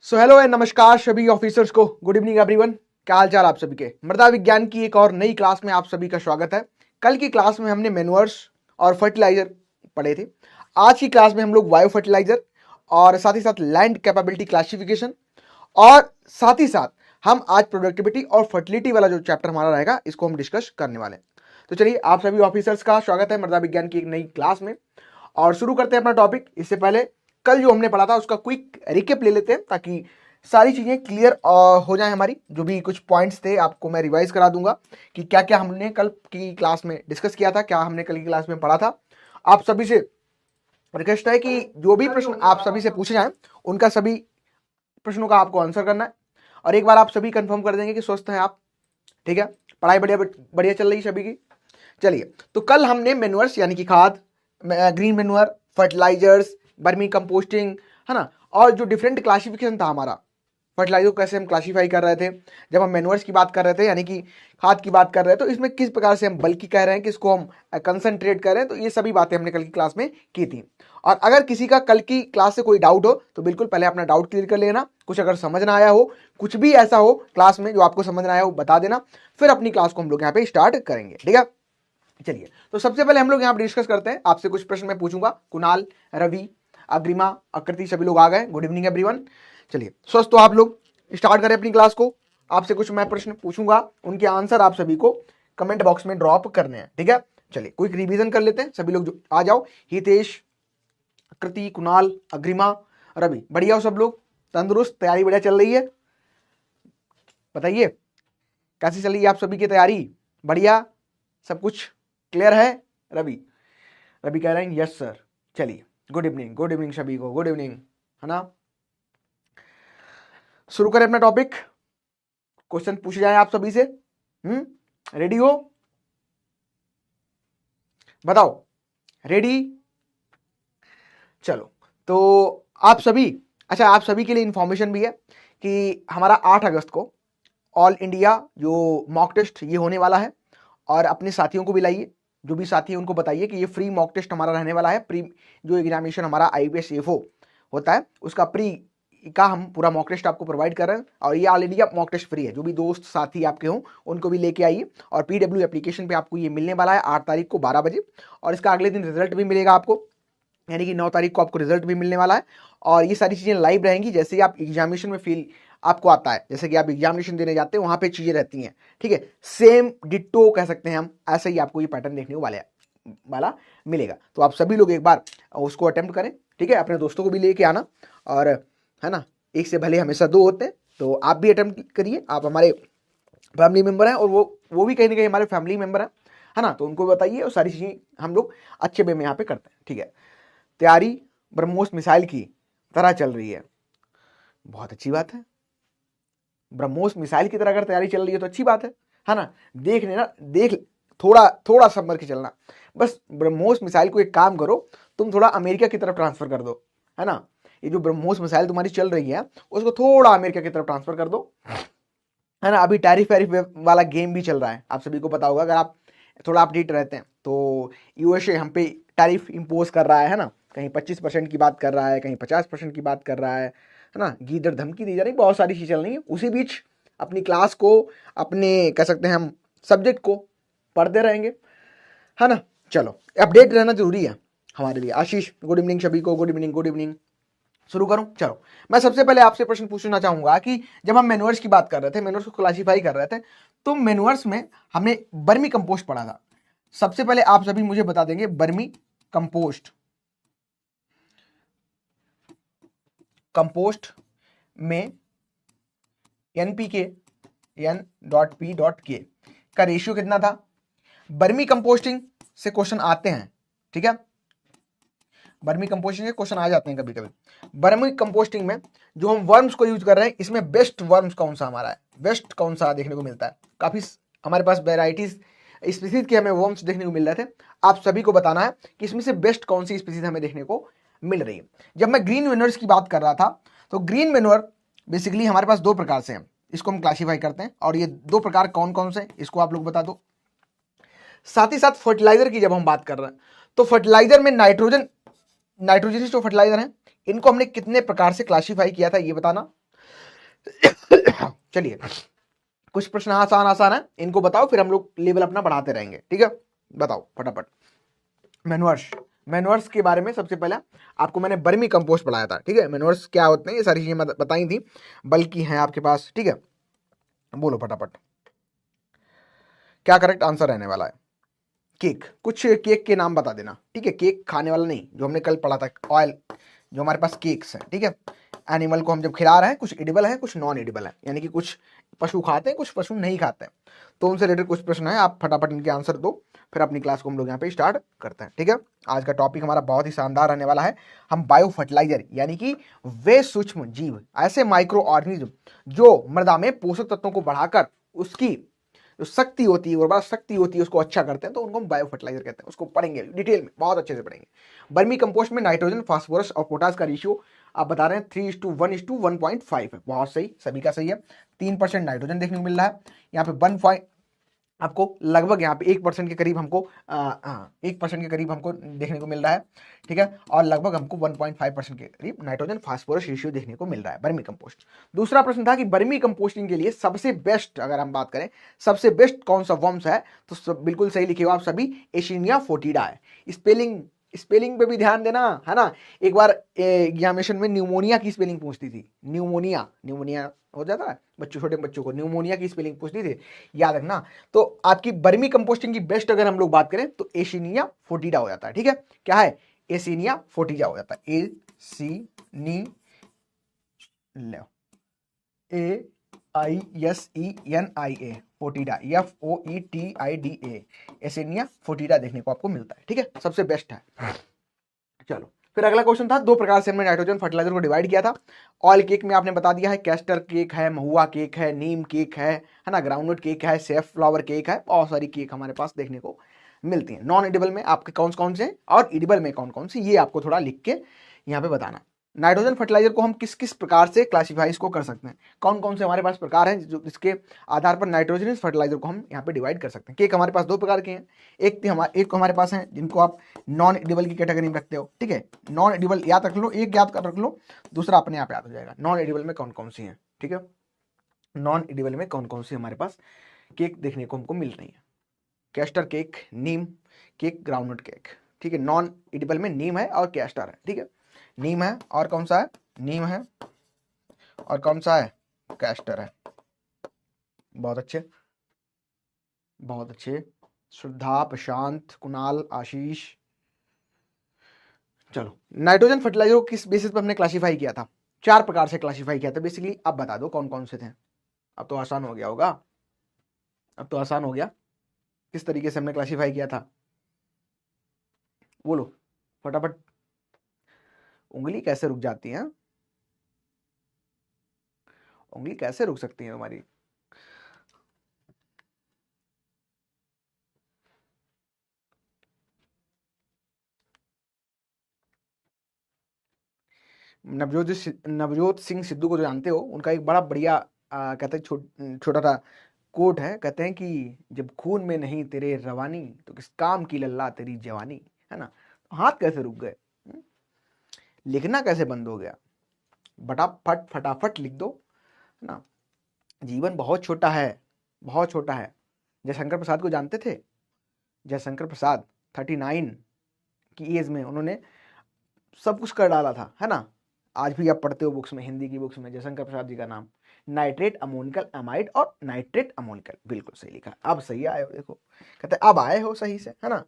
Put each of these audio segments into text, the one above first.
So hello and नमस्कार सभी officers को। Good evening everyone. क्या हाल चाल आप सभी के। मृदा विज्ञान की एक और नई क्लास में आप सभी का स्वागत है। कल की क्लास में हमने मैन्योर्स और फर्टिलाइजर पढ़े थे। आज की क्लास में हम लोग बायो फर्टिलाइजर और साथ ही साथ लैंड कैपेबिलिटी क्लासिफिकेशन और साथ ही साथ हम आज प्रोडक्टिविटी और फर्टिलिटी वाला जो चैप्टर हमारा रहेगा इसको हम डिस्कस करने वाले हैं। तो चलिए आप सभी ऑफिसर्स का स्वागत है मृदा विज्ञान की एक नई क्लास में और शुरू करते हैं अपना टॉपिक। इससे पहले कल जो हमने पढ़ा था उसका क्विक रिकेप ले लेते हैं ताकि सारी चीजें क्लियर हो जाए। हमारी जो भी कुछ पॉइंट्स थे आपको मैं रिवाइज करा दूंगा कि क्या क्या हमने कल की क्लास में डिस्कस किया था, क्या हमने कल की क्लास में पढ़ा था। आप सभी से रिक्वेस्ट है कि जो भी प्रश्न आप सभी से पूछे जाए उनका सभी प्रश्नों का आपको आंसर करना है और एक बार आप सभी कंफर्म कर देंगे कि स्वस्थ हैं आप। ठीक है, पढ़ाई बढ़िया बढ़िया चल रही है सभी की। चलिए, तो कल हमने मैन्योर्स यानी कि खाद, ग्रीन मैन्योर, फर्टिलाइजर्स, बर्मी कंपोस्टिंग, है ना, और जो डिफरेंट क्लासिफिकेशन था हमारा फर्टिलाइजर को कैसे हम क्लासीफाई कर रहे थे, जब हम मैन्योर्स की बात कर रहे थे यानी कि खाद की बात कर रहे हैं तो इसमें किस प्रकार से हम बल्कि कह रहे हैं, किसको हम कंसंट्रेट कर रहे हैं, तो ये सभी बातें हमने कल की क्लास में की थी। और अगर किसी का कल की क्लास से कोई डाउट हो तो बिल्कुल पहले अपना डाउट क्लियर कर लेना। कुछ अगर समझ ना आया हो, कुछ भी ऐसा हो क्लास में जो आपको समझ ना आया हो बता देना, फिर अपनी क्लास को हम लोग यहाँ पे स्टार्ट करेंगे। ठीक है, चलिए तो सबसे पहले हम लोग यहाँ पर डिस्कस करते हैं। आपसे कुछ प्रश्न मैं पूछूंगा। कुणाल, रवि, अग्रिमा, आकृति सभी लोग आ गए। Good evening everyone. चलिए स्वस्थ तो आप लोग, स्टार्ट करें अपनी क्लास को। आपसे कुछ मैं प्रश्न पूछूंगा, उनके आंसर आप सभी को कमेंट बॉक्स में ड्रॉप करने हैं। ठीक है, चलिए क्विक रिवीजन कर लेते हैं। सभी लोग जो आ जाओ। हितेश, आकृति, कुणाल, अग्रिमा, रवि, बढ़िया हो सब लोग? तंदुरुस्त, तैयारी बढ़िया चल रही है? बताइए कैसी चल रही है आप सभी की तैयारी? बढ़िया, सब कुछ क्लियर है? रवि रवि कह रहे हैं यस सर। चलिए गुड इवनिंग सभी को, गुड इवनिंग, है ना। शुरू करें अपना टॉपिक। क्वेश्चन पूछे जाए आप सभी से। रेडी हो? बताओ, रेडी? चलो, तो आप सभी, अच्छा आप सभी के लिए इंफॉर्मेशन भी है कि हमारा 8 अगस्त को ऑल इंडिया जो मॉक टेस्ट ये होने वाला है और अपने साथियों को भी लाइए। जो भी साथी है उनको बताइए कि ये फ्री मॉक टेस्ट हमारा रहने वाला है। प्री जो एग्जामिनेशन हमारा IPS AFO होता है उसका प्री का हम पूरा मॉक टेस्ट आपको प्रोवाइड कर रहे हैं और ये all India mock test free है। जो भी दोस्त साथी आपके हों उनको भी लेके आइए और PW एप्लीकेशन पे आपको ये मिलने वाला है 8 तारीख को 12 बजे और इसका अगले दिन रिजल्ट भी मिलेगा आपको, यानी कि 9 तारीख को आपको रिजल्ट भी मिलने वाला है और ये सारी चीज़ें लाइव रहेंगी। जैसे ही आप एग्जामिनेशन में फील आपको आता है, जैसे कि आप एग्जामिनेशन देने जाते हैं वहाँ पे चीज़ें रहती हैं। ठीक है, सेम डिट्टो कह सकते हैं हम, ऐसे ही आपको ये पैटर्न देखने को वाला मिलेगा। तो आप सभी लोग एक बार उसको अटेम्प्ट करें। ठीक है, अपने दोस्तों को भी लेके आना और, है ना, एक से भले हमेशा दो होते हैं। तो आप भी अटेम्प्ट करिए। आप हमारे फैमिली मेंबर हैं और वो भी कहीं ना कहीं हमारे फैमिली मेंबर हैं, है ना, तो उनको बताइए और सारी चीज़ें हम लोग अच्छे वे में यहाँ पे करते हैं। ठीक है, तैयारी ब्रह्मोस मिसाइल की तरह चल रही है, बहुत अच्छी बात है। ब्रह्मोस मिसाइल की तरह अगर तैयारी चल रही है तो अच्छी बात है ना। देख लेना, देख थोड़ा समझ के चलना। बस ब्रह्मोस मिसाइल को एक काम करो, तुम थोड़ा अमेरिका की तरफ ट्रांसफर कर दो, है ना। ये जो ब्रह्मोस मिसाइल तुम्हारी चल रही है उसको थोड़ा अमेरिका की तरफ ट्रांसफर कर दो, है ना। अभी टैरिफ वाला गेम भी चल रहा है, आप सभी को पता होगा अगर आप थोड़ा अपडेट रहते हैं। तो USA हम पे टैरिफ इम्पोज कर रहा है ना। कहीं 25% की बात कर रहा है, कहीं 50% की बात कर रहा है ना। गीदड़ धमकी दी जा रही, बहुत सारी चीज़ चल रही है। उसी बीच अपनी क्लास को, अपने कह सकते हैं हम सब्जेक्ट को पढ़ते रहेंगे, है ना। चलो, अपडेट रहना जरूरी है हमारे लिए। आशीष, गुड इवनिंग सभी को, गुड इवनिंग गुड इवनिंग। शुरू करूं? चलो, मैं सबसे पहले आपसे प्रश्न पूछना चाहूंगा कि जब हम मैन्योर्स की बात कर रहे थे, मैन्योर्स को क्लासीफाई कर रहे थे, तो मैन्योर्स में हमने बर्मी कंपोस्ट पढ़ा था। सबसे पहले आप सभी मुझे बता देंगे बर्मी कंपोस्ट में NPK N.P.K का रेशियो कितना था। बर्मी कंपोस्टिंग से क्वेश्चन आते हैं, ठीक है, बर्मी कंपोस्टिंग के क्वेश्चन आ जाते हैं कभी कभी। बर्मी कंपोस्टिंग में जो हम वर्म्स को यूज कर रहे हैं, इसमें बेस्ट वर्म्स कौन सा हमारा है, बेस्ट कौन सा देखने को मिलता है। काफी हमारे पास वेराइटीज स्पीसीज के हमें वर्म्स देखने को मिल रहे थे। आप सभी को बताना है कि इसमें से बेस्ट कौन सी स्पीसीज हमें देखने को मिल रही है। जब मैं ग्रीन मैन्योर्स की बात कर रहा था तो ग्रीन मैन्योर बेसिकली हमारे पास 2 प्रकार से हैं, इसको हम क्लासीफाई करते हैं और ये 2 प्रकार कौन कौन से इसको आप लोग बता दो। साथ ही साथ फर्टिलाइजर की जब हम बात कर रहे हैं तो फर्टिलाइजर में नाइट्रोजन जो फर्टिलाइजर हैं इनको हमने कितने प्रकार से क्लासीफाई किया था ये बताना। चलिए, कुछ प्रश्न आसान आसान है, इनको बताओ, फिर हम लोग लेवल अपना बढ़ाते रहेंगे। ठीक है, बताओ फटाफट। मैनुअर्स के बारे में सबसे पहले आपको मैंने वर्मी कंपोस्ट पढ़ाया था। ठीक है, मैनुअर्स क्या होते हैं, ये सारी चीजें बताई थी, बल्कि हैं आपके पास। ठीक है, बोलो फटाफट क्या करेक्ट आंसर रहने वाला है। केक, कुछ केक के नाम बता देना। ठीक है, केक खाने वाला नहीं, जो हमने कल पढ़ा था, ऑयल, जो हमारे पास केक्स हैं। ठीक है, एनिमल को हम जब खिला रहे हैं, कुछ एडिबल है, कुछ नॉन एडिबल है, यानी कि कुछ पशु खाते हैं, कुछ पशु नहीं खाते हैं। तो उनसे रिलेटेड कुछ प्रश्न है, आप फटाफट इनके आंसर दो, फिर अपनी क्लास को हम लोग यहाँ पे स्टार्ट करते हैं। ठीक है, आज का टॉपिक हमारा बहुत ही शानदार रहने वाला है। हम बायो फर्टिलाइजर, यानी कि वे सूक्ष्म जीव, ऐसे माइक्रो ऑर्गेनिज्म जो मृदा में पोषक तत्वों को बढ़ाकर उसकी जो शक्ति होती है, उर्वरा शक्ति होती है, उसको अच्छा करते हैं, तो उनको हम बायो फर्टिलाइजर कहते हैं। उसको पढ़ेंगे डिटेल में, बहुत अच्छे से पढ़ेंगे। वर्मी कंपोस्ट में नाइट्रोजन, फास्फोरस और पोटास का रेशियो आप बता रहे हैं 3:1:1.5 है। बहुत सही, सभी का सही है। 3% नाइट्रोजन देखने को मिल रहा है यहाँ पे। 1 आपको लगभग यहाँ पे 1% के करीब हमको 1% के करीब हमको देखने को मिल रहा है। ठीक है, और लगभग हमको 1.5% के करीब नाइट्रोजन फास्फोरस रेशियो देखने को मिल रहा है वर्मी कंपोस्ट। दूसरा प्रश्न था कि वर्मी कंपोस्टिंग के लिए सबसे बेस्ट, अगर हम बात करें सबसे बेस्ट कौन सा वर्म्स है, तो बिल्कुल सही लिखे हो आप सभी, एशिनिया फोर्टिडा है। स्पेलिंग पे भी ध्यान देना, है ना। एक बार एग्जामिनेशन में न्यूमोनिया की स्पेलिंग पूछती थी, न्यूमोनिया हो जाता है बच्चों, छोटे बच्चों को न्यूमोनिया की स्पेलिंग पूछती थी, याद रखना। तो आपकी वर्मी कंपोस्टिंग की बेस्ट अगर हम लोग बात करें तो एशिनिया फोर्टिडा हो जाता है। ठीक है, क्या है, एशिनिया फोर्टिडा हो जाता है। AISENIA फोर्टिडा, FOETIDA, एशिनिया फोर्टिडा देखने को आपको मिलता है। ठीक है, सबसे बेस्ट है। चलो, फिर अगला क्वेश्चन था, दो प्रकार से हमने नाइट्रोजन फर्टिलाइजर को डिवाइड किया था। ऑयल केक में आपने बता दिया है, कैस्टर केक है, महुआ केक है, नीम केक है ना, ग्राउंडनट केक है, सेफ फ्लावर केक है, बहुत सारी केक हमारे पास देखने को मिलती है। नॉन एडिबल में आपके कौन कौन से और एडिबल में कौन कौन से, ये आपको थोड़ा लिख के यहाँ पे बताना। नाइट्रोजन फर्टिलाइजर को हम किस किस प्रकार से क्लासीफाई इसको कर सकते हैं, कौन कौन से हमारे पास प्रकार हैं जो जिसके आधार पर नाइट्रोजन फर्टिलाइजर को हम यहाँ पे डिवाइड कर सकते हैं। केक हमारे पास दो प्रकार के हैं, एक को हमारे पास है जिनको आप नॉन एडिबल की कैटेगरी में रखते हो। ठीक है, नॉन एडिबल याद रख लो, एक याद कर रख लो, दूसरा अपने आप याद हो जाएगा। नॉन एडिबल में कौन कौन सी हैं, ठीक है, नॉन एडिबल में कौन कौन सी हमारे पास केक देखने को हमको मिल रही है। कैस्टर केक, नीम केक, ग्राउंडनट केक। ठीक है, नॉन एडिबल में नीम है और कैस्टर है। ठीक है, नीम है और कौन सा है, नीम है और कौन सा है, कैस्टर है। बहुत अच्छे, बहुत अच्छे। श्रद्धा, प्रशांत, कुणाल, आशीष। चलो, नाइट्रोजन फर्टिलाइजर को किस बेसिस पर हमने क्लासिफाई किया था, चार प्रकार से क्लासिफाई किया था बेसिकली। अब बता दो कौन कौन से थे। अब तो आसान हो गया होगा, अब तो आसान हो गया। किस तरीके से हमने क्लासिफाई किया था, बोलो फटाफट। उंगली कैसे रुक जाती है, उंगली कैसे रुक सकती है तुम्हारी। नवजोत सिंह सिद्धू को जो जानते हो, उनका एक बड़ा बढ़िया कहते हैं छोटा सा कोट है। कहते हैं कि जब खून में नहीं तेरे रवानी, तो किस काम की लल्ला तेरी जवानी, है ना। हाथ कैसे रुक गए, लिखना कैसे बंद हो गया, फटाफट लिख दो, है ना। जीवन बहुत छोटा है, बहुत छोटा है। जयशंकर प्रसाद को जानते थे, जयशंकर प्रसाद 39 की एज में उन्होंने सब कुछ कर डाला था, है ना। आज भी आप पढ़ते हो बुक्स में, हिंदी की बुक्स में, जयशंकर प्रसाद जी का नाम। नाइट्रेट अमोनिकल एमाइड और नाइट्रेट अमोनिकल, बिल्कुल सही लिखा। अब सही आए हो, देखो कहते हैं अब आए हो सही से, है ना।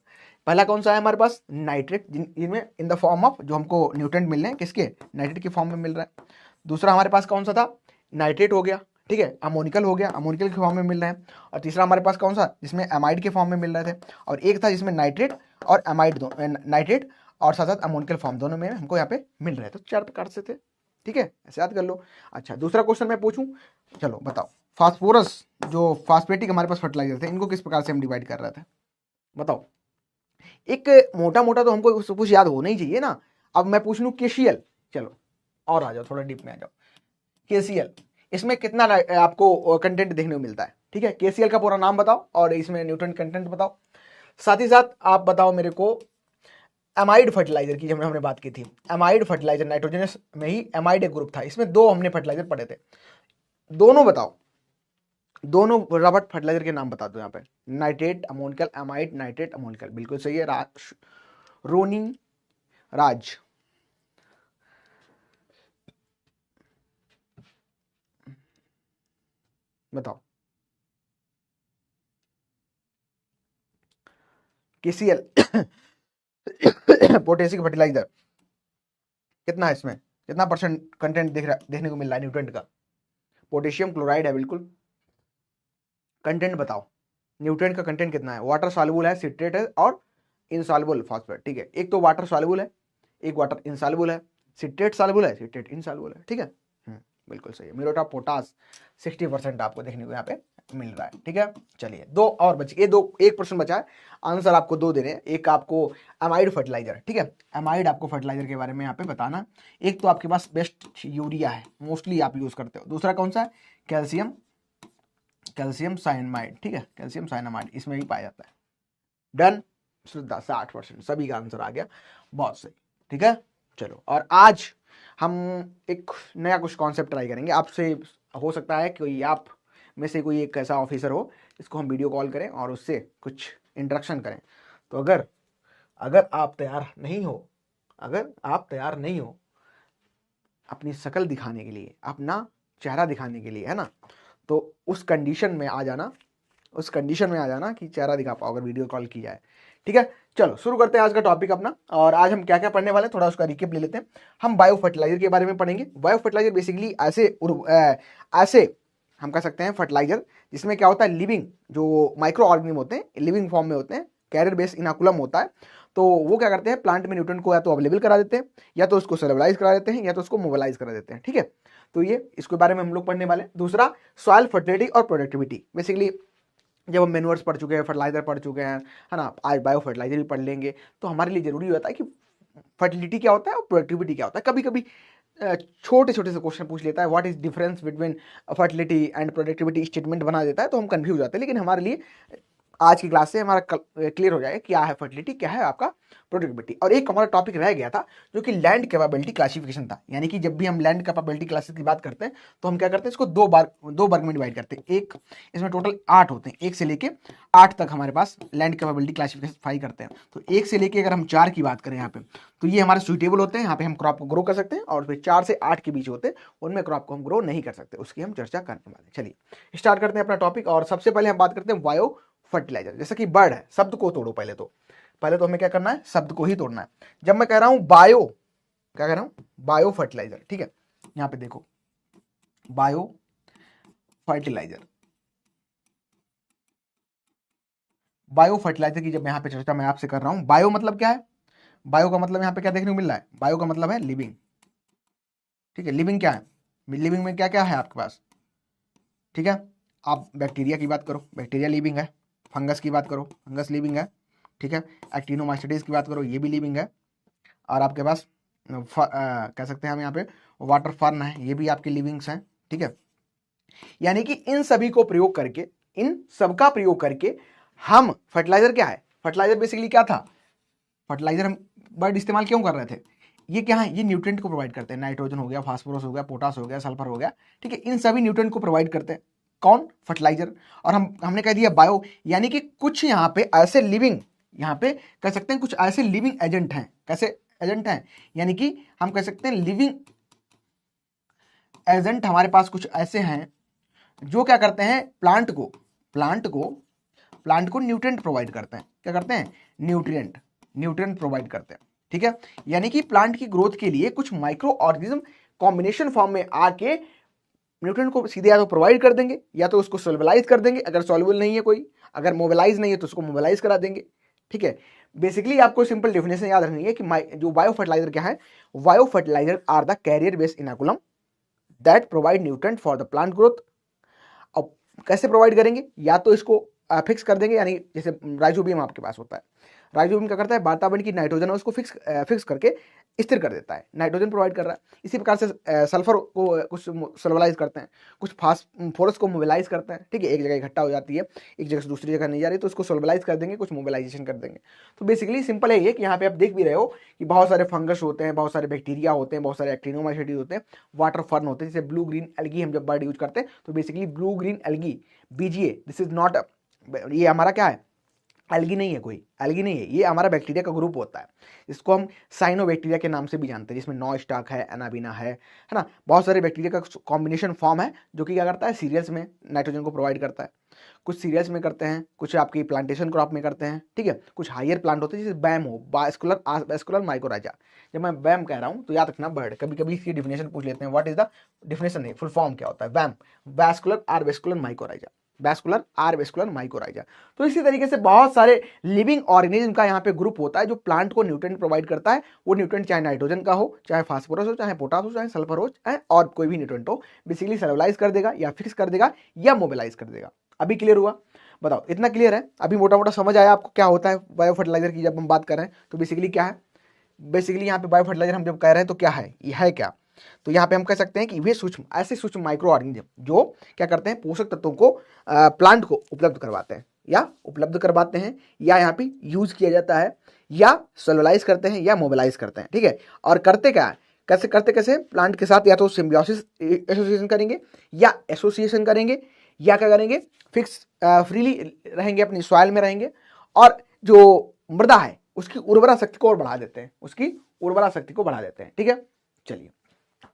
पहला कौन सा है हमारे पास, नाइट्रेट, जिनमें इन द फॉर्म ऑफ, जो हमको न्यूट्रेंट मिल रहे हैं किसके, नाइट्रेट के फॉर्म में मिल रहा है। दूसरा हमारे पास कौन सा था, नाइट्रेट हो गया। ठीक है, अमोनिकल हो गया, अमोनिकल के फॉर्म में मिल रहे हैं। और तीसरा हमारे पास कौन सा, जिसमें एमाइड के फॉर्म में मिल रहे थे। और एक था जिसमें नाइट्रेट और एमाइड, नाइट्रेट और साथ साथ अमोनिकल फॉर्म दोनों में हमको यहाँ पे मिल रहे थे। तो चार प्रकार से थे। ठीक है, ऐसे याद कर लो। अच्छा, दूसरा क्वेश्चन मैं पूछूं, चलो बताओ। फास्फोरस, जो फास्फेटिक हमारे पास फर्टिलाइजर थे, इनको किस प्रकार से हम डिवाइड कर रहे थे, बताओ। एक मोटा मोटा तो हमको सब कुछ याद होना ही चाहिए ना। अब मैं पूछ लूं केसीएल, चलो और आ जाओ, थोड़ा डीप में आ जाओ। केसीएल, इसमें कितना आपको कंटेंट देखने को मिलता है। ठीक है, केसीएल का पूरा नाम बताओ और इसमें न्यूट्रिएंट कंटेंट बताओ। साथ ही साथ आप बताओ मेरे को एमाइड फर्टिलाइजर की, जब हमने बात की थी, एमाइड फर्टिलाइजर नाइट्रोजनस में ही एमाइड एक ग्रुप था, इसमें दो हमने फर्टिलाइजर पढ़े थे, दोनों बताओ, दोनों रबट फर्टिलाइजर के नाम बता दो यहाँ पे। Nitrate ammoniacal, amide, nitrate ammoniacal, बिल्कुल सही है। रोनी राज, बताओ। केसीएल पोटेशियम फर्टिलाइजर, कितना है इसमें, कितना परसेंट कंटेंट देखने को मिल रहा है न्यूट्रेंट का? पोटेशियम क्लोराइड है बिल्कुल। कंटेंट बताओ, न्यूट्रेंट का कंटेंट कितना है? वाटर सॉल्युबल है, सिट्रेट है और इनसॉल्युबल फॉस्फेट, ठीक है। एक तो वाटर सॉल्युबल है, एक वाटर इनसॉल्युबल है। सिट्रेट सॉल्युबल है, सिट्रेट इनसॉल्युबल है, ठीक है। बिल्कुल सही है। म्यूरेट ऑफ पोटास 60% आपको देखने को यहाँ पे मिल रहा है, ठीक है। चलिए दो और बचे, ये दो, एक प्रश्न बचा है, आंसर आपको दो देने हैं। एक आपको एमाइड फर्टिलाइजर, ठीक है, एमाइड आपको फर्टिलाइजर के बारे में यहाँ पे बताना। एक तो आपके पास बेस्ट यूरिया है, मोस्टली आप यूज करते हो। दूसरा कौन सा है? कैल्शियम, कैल्शियम साइनामाइड, ठीक है, कैल्शियम साइनामाइड इसमें भी पाया जाता है। डन, 60% सभी का आंसर आ गया, बहुत सही, ठीक है। चलो, और आज हम एक नया कुछ कॉन्सेप्ट ट्राई करेंगे आपसे। हो सकता है कोई आप में से कोई एक ऐसा ऑफिसर हो, इसको हम वीडियो कॉल करें और उससे कुछ इंटरेक्शन करें। तो अगर अगर आप तैयार नहीं हो, अगर आप तैयार नहीं हो अपनी शक्ल दिखाने के लिए, अपना चेहरा दिखाने के लिए, है ना, तो उस कंडीशन में आ जाना, उस कंडीशन में आ जाना कि चेहरा दिखा पाओ अगर वीडियो कॉल की जाए, ठीक है। चलो शुरू करते हैं आज का टॉपिक अपना। और आज हम क्या क्या पढ़ने वाले हैं थोड़ा उसका रिकेप ले लेते हैं। हम बायो फर्टिलाइजर के बारे में पढ़ेंगे। बायो फर्टिलाइजर बेसिकली ऐसे हम कह सकते हैं फर्टिलाइजर जिसमें क्या होता है, लिविंग जो माइक्रो ऑर्गेनिज्म होते हैं, लिविंग फॉर्म में होते हैं, कैरियर बेस इनाकुलम होता है। तो वो क्या करते हैं, प्लांट में न्यूट्रिएंट को या तो अवेलेबल करा देते हैं, या तो उसको सेलेबलाइज करा देते हैं, या तो उसको मोबिलाइज करा देते हैं, ठीक है। तो ये इसके बारे में हम लोग पढ़ने वाले हैं। दूसरा, सॉइल फर्टिलिटी और प्रोडक्टिविटी। बेसिकली जब हम मेन्योर्स पढ़ चुके हैं, फर्टिलाइजर पढ़ चुके हैं, है ना, आज बायो फर्टिलाइजर भी पढ़ लेंगे, तो हमारे लिए जरूरी होता है कि फर्टिलिटी क्या होता है और प्रोडक्टिविटी क्या होता है। कभी कभी छोटे छोटे से क्वेश्चन पूछ लेता है, what is difference between fertility and productivity, statement बना देता है, तो हम कंफ्यूज जाते हैं। लेकिन हमारे लिए आज की क्लास से हमारा क्लियर हो जाएगा क्या है फर्टिलिटी, क्या है आपका प्रोडक्टिविटी। और एक हमारा टॉपिक रह गया था जो कि लैंड कैपेबिलिटी क्लासिफिकेशन था। यानी कि जब भी हम लैंड कैपेबिलिटी क्लासेस की बात करते हैं तो हम क्या करते हैं, इसको दो वर्ग में डिवाइड करते हैं। एक, इसमें टोटल 8 होते हैं, 1 से लेके 8 तक हमारे पास लैंड कैपेबिलिटी क्लासिफाई करते हैं। तो 1 से लेके अगर हम 4 की बात करें यहाँ पे, तो ये हमारे सुइटेबल होते हैं, यहाँ पे हम क्रॉप को ग्रो कर सकते हैं। और फिर 4 से 8 के बीच होते हैं, उनमें क्रॉप को हम ग्रो नहीं कर सकते, उसकी हम चर्चा करने वाले। चलिए स्टार्ट करते हैं अपना टॉपिक। और सबसे पहले हम बात करते हैं बायो फर्टिलाइजर। जैसा कि वर्ड है, शब्द को तोड़ो। पहले तो हमें क्या करना है, शब्द को ही तोड़ना है। जब मैं कह रहा हूं बायो, क्या कह रहा हूं, बायो फर्टिलाइजर, ठीक है। यहां पे देखो, बायो फर्टिलाइजर, बायो फर्टिलाइजर की जब यहां पे चर्चा मैं आपसे कर रहा हूं, बायो मतलब क्या है? बायो का मतलब यहां पे क्या देखने को मिल रहा है? बायो का मतलब है लिविंग, ठीक है। लिविंग क्या है? लिविंग में क्या क्या है आपके पास, ठीक है। आप बैक्टीरिया की बात करो, बैक्टीरिया लिविंग है। फंगस की बात करो, फंगस लिविंग है, ठीक है। एक्टिनोमाइसीट्स की बात करो, ये भी लिविंग है। और आपके पास कह सकते हैं हम यहाँ पे वाटर फर्न है, ये भी आपके लिविंग्स हैं, ठीक है। यानी कि इन सभी को प्रयोग करके, इन सबका प्रयोग करके हम फर्टिलाइजर क्या है, फर्टिलाइजर बेसिकली क्या था, फर्टिलाइजर हम वर्ड इस्तेमाल क्यों कर रहे थे, ये क्या है, ये न्यूट्रिएंट को प्रोवाइड करते हैं। नाइट्रोजन हो गया, फास्फोरस हो गया, पोटास हो गया, सल्फर हो गया, ठीक है। इन सभी न्यूट्रिएंट को प्रोवाइड करते हैं कौन, फर्टिलाइजर। और हमने कह दिया बायो, यानी कि कुछ यहाँ पे ऐसे लिविंग, यहाँ पे कह सकते हैं कुछ ऐसे लिविंग एजेंट हैं। कैसे एजेंट हैं? यानी कि हम कह सकते हैं लिविंग एजेंट हमारे पास कुछ ऐसे हैं जो क्या करते हैं, प्लांट को न्यूट्रिएंट प्रोवाइड करते हैं। क्या करते हैं? न्यूट्रिएंट प्रोवाइड करते हैं, ठीक है। यानी कि प्लांट की ग्रोथ के लिए कुछ माइक्रो ऑर्गेनिज्म कॉम्बिनेशन फॉर्म में आके न्यूट्रिएंट को सीधे या तो प्रोवाइड कर देंगे, या तो उसको सोल्युबलाइज कर देंगे। अगर सॉल्युबल नहीं है कोई, अगर मोबिलाइज नहीं है तो उसको मोबिलाइज करा देंगे, ठीक है। बेसिकली आपको सिंपल डेफिनेशन याद रखनी है कि जो बायो फर्टिलाइजर क्या है, bio fertiliser are the carrier based inoculum that provide nutrient for the plant growth. अब कैसे प्रोवाइड करेंगे, या तो इसको फिक्स कर देंगे, यानी जैसे राइजोबियम आपके पास होता है, राइजोबियम क्या करता है, वातावरण की नाइट्रोजन है उसको फिक्स करके स्थिर कर देता है, नाइट्रोजन प्रोवाइड कर रहा है। इसी प्रकार से सल्फर को कुछ सोलबलाइज करते हैं, कुछ फास्फोरस को मोबिलाइज करते हैं, ठीक है, एक जगह इकट्ठा हो जाती है, एक जगह से दूसरी जगह नहीं जा रही तो उसको सोलबलाइज कर देंगे, कुछ मोबिलाइजेशन कर देंगे। तो बेसिकली सिंपल है ये कि यहाँ पे आप देख भी रहे हो कि बहुत सारे फंगस होते हैं, बहुत सारे बैक्टीरिया होते हैं, बहुत सारे एक्टिनोमाइसीट्स होते हैं, वाटर फर्न होते हैं, जैसे ब्लू ग्रीन एल्गी हम जब वर्ड यूज करते हैं तो basically blue green algae BGA, this is not, ये हमारा क्या है, एल्गी नहीं है, कोई एल्गी नहीं है, ये हमारा बैक्टीरिया का ग्रुप होता है। इसको हम साइनोबैक्टीरिया के नाम से भी जानते हैं, जिसमें नॉस्टाक है, एनाबिना है ना, बहुत सारे बैक्टीरिया का कॉम्बिनेशन फॉर्म है जो कि क्या करता है, सीरियल्स में नाइट्रोजन को प्रोवाइड करता है। कुछ सीरियल्स में करते हैं, कुछ आपकी प्लांटेशन क्रॉप में करते हैं, ठीक है, कुछ हायर प्लांट होते हैं जैसे बैम हो, वास्कुलर माइकोराइजा। जब मैं बैम कह रहा हूँ तो याद रखना बर्ड, कभी कभी इसकी डिफिनेशन पूछ लेते हैं, व्हाट इज द डिफिनेशन, नहीं फुल फॉर्म क्या होता है, बैम, वास्कुलर माइकोराइजा, वास्कुलर माइकोराइजा। तो इसी तरीके से बहुत सारे लिविंग ऑर्गेनिज्म का यहाँ पे ग्रुप होता है जो प्लांट को न्यूट्रिएंट प्रोवाइड करता है। वो न्यूट्रिएंट चाहे नाइट्रोजन का हो, चाहे फास्फोरस हो, चाहे पोटास हो, चाहे सल्फर हो, चाहे और कोई भी न्यूट्रिएंट हो, बेसिकली सेलुलाइज कर देगा या फिक्स कर देगा या मोबिलाइज कर देगा। अभी क्लियर हुआ? बताओ, इतना क्लियर है? अभी मोटा मोटा समझ आया आपको क्या होता है बायो फर्टिलाइजर की जब हम बात कर रहे हैं तो बेसिकली क्या है? बेसिकली यहाँ पे बायो फर्टिलाइजर हम जब कह रहे हैं तो क्या है, ये है क्या? तो यहाँ पे हम कह सकते हैं कि वे सूक्ष्म, ऐसे सूक्ष्म माइक्रो ऑर्गेनिज्म जो क्या करते हैं, पोषक तत्वों को प्लांट को उपलब्ध करवाते हैं या यहाँ पे यूज किया जाता है या सोलुलाइज करते हैं या मोबिलाइज करते हैं, ठीक है। और करते क्या है, कैसे प्लांट के साथ या तो सिम्बियोसिस एसोसिएशन करेंगे या क्या करेंगे, फिक्स फ्रीली रहेंगे, अपनी सॉइल में रहेंगे और जो मृदा है उसकी उर्वरा शक्ति को और बढ़ा देते हैं, ठीक है। चलिए,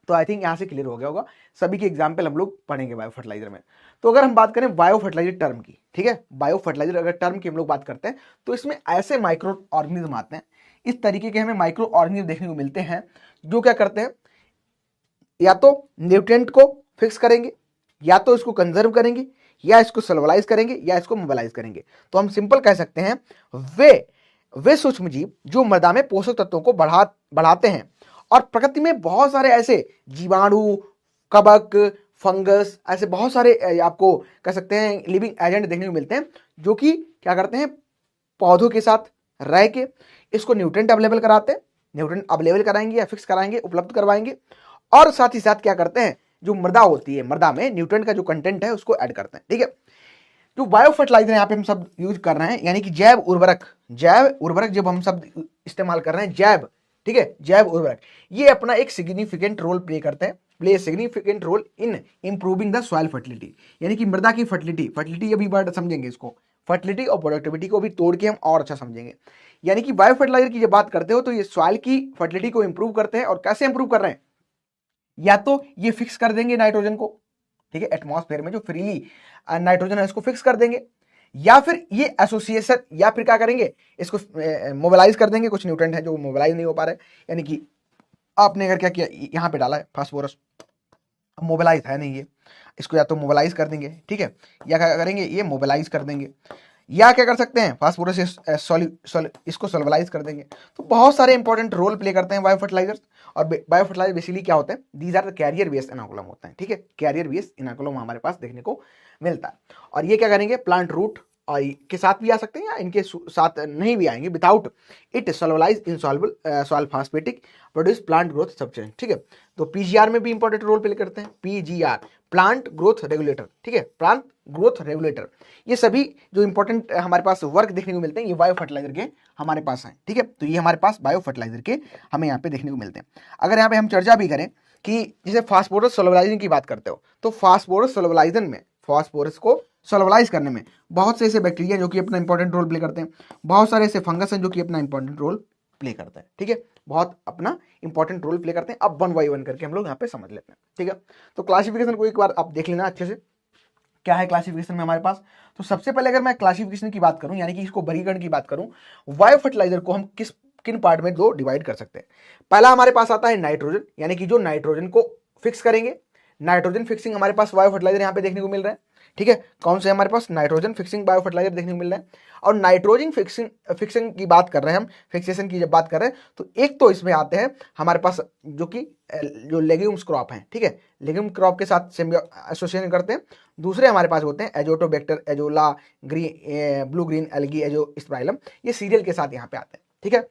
तो आई थिंक यहां से क्लियर हो गया होगा। सभी के एग्जाम्पल हम लोग पढ़ेंगे बायो फर्टिलाइजर में। तो अगर हम बात करें बायो फर्टिलाइजर टर्म की, ठीक है, बायो फर्टिलाइजर अगर टर्म की हम लोग बात करते हैं तो इसमें ऐसे माइक्रो ऑर्गेनिज्म आते हैं, इस तरीके के हमें माइक्रो ऑर्गेनिज्म देखने को मिलते हैं जो क्या करते हैं, या तो न्यूट्रिएंट को फिक्स करेंगे, या तो इसको कंजर्व करेंगे, या इसको सल्वलाइज करेंगे, या इसको मोबिलाइज करेंगे। तो हम सिंपल कह सकते हैं वे सूक्ष्म जीव जो मृदा में पोषक तत्वों को बढ़ाते हैं। और प्रकृति में बहुत सारे ऐसे जीवाणु, कवक, फंगस, ऐसे बहुत सारे आपको कह सकते हैं लिविंग एजेंट देखने को मिलते हैं जो कि क्या करते हैं, पौधों के साथ रह के इसको न्यूट्रिएंट अवेलेबल कराएंगे या फिक्स कराएंगे, उपलब्ध करवाएंगे। और साथ ही साथ क्या करते हैं, जो मृदा होती है, मृदा में न्यूट्रिएंट का जो कंटेंट है उसको ऐड करते हैं, ठीक है। जो बायो फर्टिलाइजर यहाँ पे हम सब यूज कर रहे हैं, यानी कि जैव उर्वरक जब हम सब इस्तेमाल कर रहे हैं, ठीक है, जैव उर्वरक, ये अपना एक significant role play significant role in improving the soil fertility, यानी कि मृदा की फर्टिलिटी अभी वर्ड समझेंगे, इसको फर्टिलिटी और प्रोडक्टिविटी को भी तोड़ के हम और अच्छा समझेंगे। यानी कि बायो फर्टिलाइजर की जब बात करते हो तो ये सॉइल की फर्टिलिटी को इंप्रूव करते हैं। और कैसे इंप्रूव कर रहे हैं, या तो ये फिक्स कर देंगे नाइट्रोजन को, ठीक है, एटमॉस्फेयर में जो फ्रीली नाइट्रोजन है इसको फिक्स कर देंगे, या फिर ये एसोसिएशन, या फिर क्या करेंगे, इसको मोबिलाइज कर देंगे। कुछ न्यूट्रिएंट है जो मोबिलाइज नहीं हो पा रहे, यानी कि आपने अगर क्या किया, यहाँ पे डाला है फास्फोरस, मोबिलाइज है नहीं ये, इसको या तो मोबिलाइज कर देंगे, ठीक है, या क्या करेंगे, ये मोबिलाइज कर देंगे, या क्या कर सकते हैं, फास्फोरस इसको सोलबलाइज कर देंगे। तो बहुत सारे इंपॉर्टेंट रोल प्ले करते हैं बायो फर्टिलाइजर्स। और बायो फर्टिलाइजर बेसिकली क्या होते हैं, these are the carrier based inoculum होते हैं, ठीक है, कैरियर बेस्ड इनोकुलम हमारे पास देखने को मिलता है। और ये क्या करेंगे, प्लांट रूट और के साथ भी आ सकते हैं या इनके साथ नहीं भी आएंगे, without it solubilise insoluble soil phosphatic produce plant growth substance, ठीक है। तो पीजीआर में भी इंपॉर्टेंट रोल प्ले करते हैं, पीजीआर प्लांट ग्रोथ रेगुलेटर, ठीक है, प्लांट ग्रोथ रेगुलेटर। ये सभी जो इंपॉर्टेंट हमारे पास वर्क देखने को मिलते हैं ये बायो फर्टिलाइजर के हमारे पास हैं, ठीक है। तो ये हमारे पास बायो फर्टिलाइजर के हमें यहाँ पे देखने को मिलते हैं। अगर यहाँ पे हम चर्चा भी करें कि जैसे फास्फोरस सोलबलाइजिंग की बात करते हो, तो फास्फोरस सोलबलाइजन में, फास्फोरस को सोलबलाइज करने में बहुत से ऐसे बैक्टीरिया जो कि अपना इंपॉर्टेंट रोल प्ले करते हैं, बहुत सारे ऐसे फंगस हैं जो कि अपना इंपॉर्टेंट रोल प्ले करते हैं, ठीक है, बहुत अपना इंपॉर्टेंट रोल प्ले करते हैं। अब 1 बाय 1 करके हम लोग यहाँ पे समझ लेते हैं, ठीक है। तो क्लासिफिकेशन को एक बार आप देख लेना अच्छे से, क्या है क्लासिफिकेशन में हमारे पास। तो सबसे पहले अगर मैं क्लासिफिकेशन की बात करूं, यानी कि इसको वर्गीकरण की बात करूं, बायो फर्टिलाइजर को हम किन पार्ट में दो डिवाइड कर सकते हैं। पहला हमारे पास आता है नाइट्रोजन, यानी कि जो नाइट्रोजन को फिक्स करेंगे, नाइट्रोजन फिक्सिंग हमारे पास बायो फर्टिलाइजर यहाँ पे देखने को मिल रहा है, ठीक है। कौन से हमारे पास नाइट्रोजन फिक्सिंग बायो फर्टिलाइजर देखने को मिल रहा है। और नाइट्रोजन फिक्सिंग की बात कर रहे हैं हम, फिक्सेशन की जब बात कर रहे हैं तो एक तो इसमें आते हैं हमारे पास जो लेग्यूम्स क्रॉप हैं, ठीक है, लेग्यूम क्रॉप के साथ एसोसिएशन करते हैं। दूसरे हमारे पास होते हैं Azotobacter, Azolla, blue green algae, Azospirillum, ये सीरियल के साथ यहाँ पे आते हैं, ठीक है।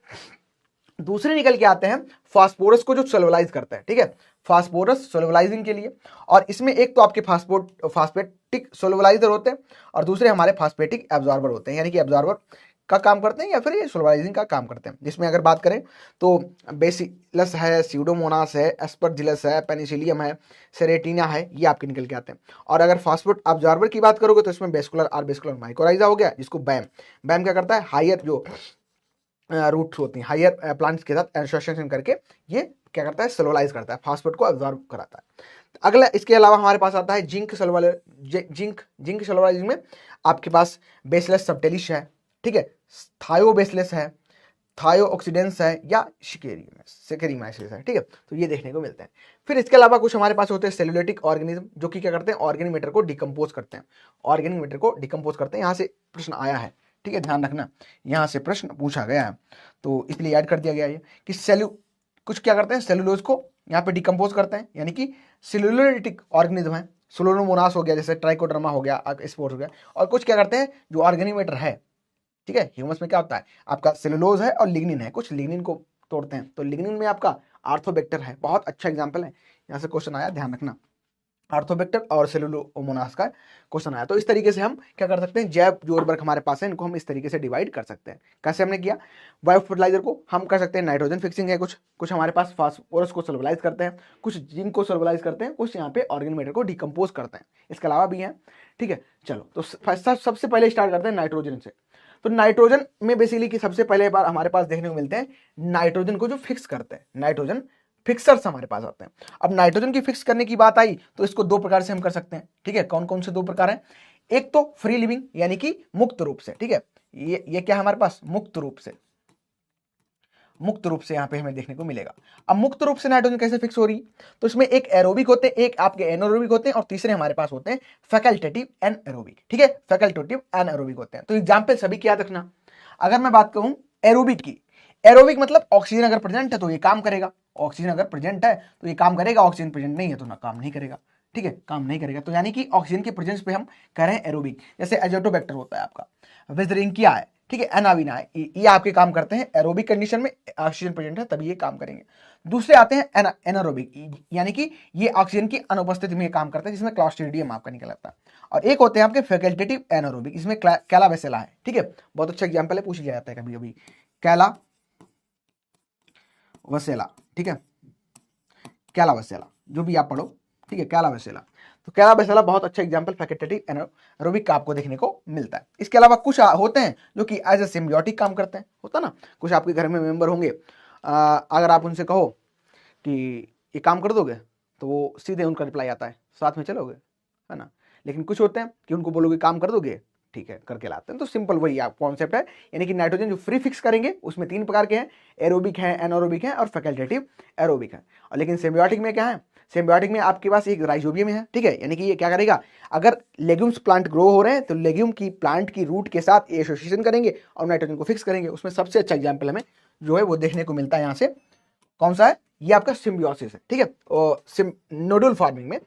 दूसरे निकल के आते हैं फास्फोरस को जो सोलुबलाइज करता है, ठीक है, फास्फोरस सोलुबलाइजिंग के लिए। और इसमें एक तो आपके फास्फेटिक सोलुबलाइजर होते हैं और दूसरे हमारे फास्फेटिक एब्जॉर्बर होते हैं, यानी कि एब्जॉर्बर का काम करते हैं या फिर ये सोलुबलाइजिंग का काम करते हैं। जिसमें अगर बात करें तो बेसिलस है, स्यूडोमोनास है, एस्परजिलस है, पेनिसिलियम है, सेरेटिना है, ये आपके निकल के आते हैं। और अगर फास्फेट एब्जॉर्बर की बात करोगे तो इसमें बेस्कुलर आर बेस्कुलर माइकोराइजा हो गया, जिसको बैम क्या करता है, हायर जो रूट्स होती हैं, हायर प्लांट्स के साथ एसोसिएशन करके ये क्या करता है, सेलुलाइज करता है, फास्फेट को एब्जॉर्ब कराता है। अगला इसके अलावा हमारे पास आता है जिंक सेलुलाइजिंग में आपके पास बेसलेस सबटेलिस है, ठीक है, थायोबेसलेस है, थायोऑक्सीडेंस है या सेकेरिमाइसिस है, ठीक है, तो ये देखने को मिलते हैं। फिर इसके अलावा कुछ हमारे पास होते हैं सेलुलेटिक ऑर्गेनिज्म, जो कि क्या करते हैं, ऑर्गेनिक मैटर को डिकम्पोज करते हैं, ऑर्गेनिक मैटर को डिकम्पोज करते हैं। यहाँ से प्रश्न आया है, ठीक है, ध्यान रखना, यहाँ से प्रश्न पूछा गया है, तो इसलिए ऐड कर दिया गया है कि कुछ क्या करते हैं, सेलुलोज को यहाँ पे डिकम्पोज करते हैं, यानी कि सेलुलोलिटिक ऑर्गेनिज्म है, सुलोमोनास हो गया, जैसे ट्राइकोडर्मा हो गया, स्पोर्स हो गया। और कुछ क्या करते हैं, जो ऑर्गेनिक मैटर है, ठीक है, ह्यूमस में क्या होता है, आपका सेलुलोज है और लिग्निन है, कुछ लिग्निन को तोड़ते हैं, तो लिग्निन में आपका आर्थोबैक्टर है, बहुत अच्छा एग्जाम्पल है, यहाँ से क्वेश्चन आया, ध्यान रखना, आर्थोबैक्टर और सेलुलोमोनास का क्वेश्चन आया। तो इस तरीके से हम क्या कर सकते हैं, जैव जो उर्वरक हमारे पास है इनको हम इस तरीके से डिवाइड कर सकते हैं। कैसे हमने किया, बायो फर्टिलाइजर को हम कर सकते हैं नाइट्रोजन फिक्सिंग है, कुछ हमारे पास फास्फोरस को सोलुबलाइज करते हैं, कुछ जिंक को सोलुबलाइज करते हैं, कुछ यहाँ पे ऑर्गेनिक मैटर को डिकम्पोज करते हैं, इसके अलावा भी हैं, ठीक है। चलो तो सबसे पहले स्टार्ट करते हैं नाइट्रोजन से। तो नाइट्रोजन में बेसिकली कि सबसे पहले बार हमारे पास देखने को मिलते हैं नाइट्रोजन को जो फिक्स करते हैं, नाइट्रोजन फिक्सर्स हमारे पास आते हैं। अब नाइट्रोजन की फिक्स करने की बात आई तो इसको दो प्रकार से हम कर सकते हैं, ठीक है, कौन कौन से दो प्रकार हैं, एक तो फ्री लिविंग यानी कि मुक्त रूप से, ठीक है, ये क्या है हमारे पास, मुक्त रूप से यहाँ पे हमें देखने को मिलेगा। अब मुक्त रूप से नाइट्रोजन कैसे फिक्स हो रही, तो इसमें एक एरोबिक होते हैं, एक आपके एनारोबिक होते हैं, और तीसरे हमारे पास होते हैं फैकल्टेटिव एनारोबिक, ठीक है, फैकल्टेटिव एनारोबिक होते हैं। तो एग्जाम्पल सभी की याद रखना। अगर मैं बात कहूं एरोबिक की, एरोबिक मतलब ऑक्सीजन अगर प्रेजेंट है तो ये काम करेगा, ऑक्सीजन अगर प्रेजेंट है तो ये काम करेगा, ऑक्सीजन प्रेजेंट नहीं है तो ना काम नहीं करेगा, ठीक है, काम नहीं करेगा। तो यानी कि ऑक्सीजन के प्रेजेंस पे हम कह रहे हैं एरोबिक। जैसे एजोटोबैक्टर होता है आपका, विजरिंकिया है, ठीक है, एनाविना है, ये आपके काम करते हैं एरोबिक कंडीशन में, ऑक्सीजन प्रेजेंट है तभी ये काम करेंगे। दूसरे आते हैं एनारोबिक, यानी कि ये ऑक्सीजन की अनुपस्थिति में काम करते हैं, जिसमें क्लॉस्ट्रीडियम आपका निकल आता है। और एक होते हैं आपके फैकल्टेटिव एनारोबिक, इसमें कैलाबेसिला है, ठीक है, बहुत अच्छा एग्जाम्पल है, पूछ लिया जाता है कभी कभी, कैलावसेला, ठीक है, कैलावसेला जो भी आप पढ़ो, ठीक है, कैलावसेला। तो कैलावसेला बहुत अच्छा एग्जांपल फैकल्टेटिव एनारोबिक का आपको देखने को मिलता है। इसके अलावा कुछ होते हैं जो कि एज ए सिम्बियोटिक काम करते हैं, होता ना, कुछ आपके घर में मेंबर होंगे, अगर आप उनसे कहो कि ये काम कर दोगे तो वो सीधे उनका रिप्लाई आता है साथ में चलोगे, है ना। लेकिन कुछ होते हैं कि उनको बोलोगे काम कर दोगे, ठीक है, करके लाते हैं। तो सिंपल वही आप कॉन्सेप्ट है, यानी कि नाइट्रोजन जो फ्री फिक्स करेंगे उसमें तीन प्रकार के हैं, एरोबिक है, एनारोबिक है और फैकल्टेटिव एरोबिक है। और लेकिन सिम्बियोटिक में क्या है, सिम्बियोटिक में आपके पास एक राइजोबियम है, ठीक है, यानी कि ये क्या करेगा, अगर लेग्यूम्स प्लांट ग्रो हो रहे हैं तो लेग्यूम की प्लांट की रूट के साथ एसोसिएशन करेंगे और नाइट्रोजन को फिक्स करेंगे। उसमें सबसे अच्छा एग्जाम्पल हमें जो है वो देखने को मिलता है यहाँ से, कौन सा है, ये आपका सिम्बियोसिस है, ठीक है। और नोडुल फार्मिंग में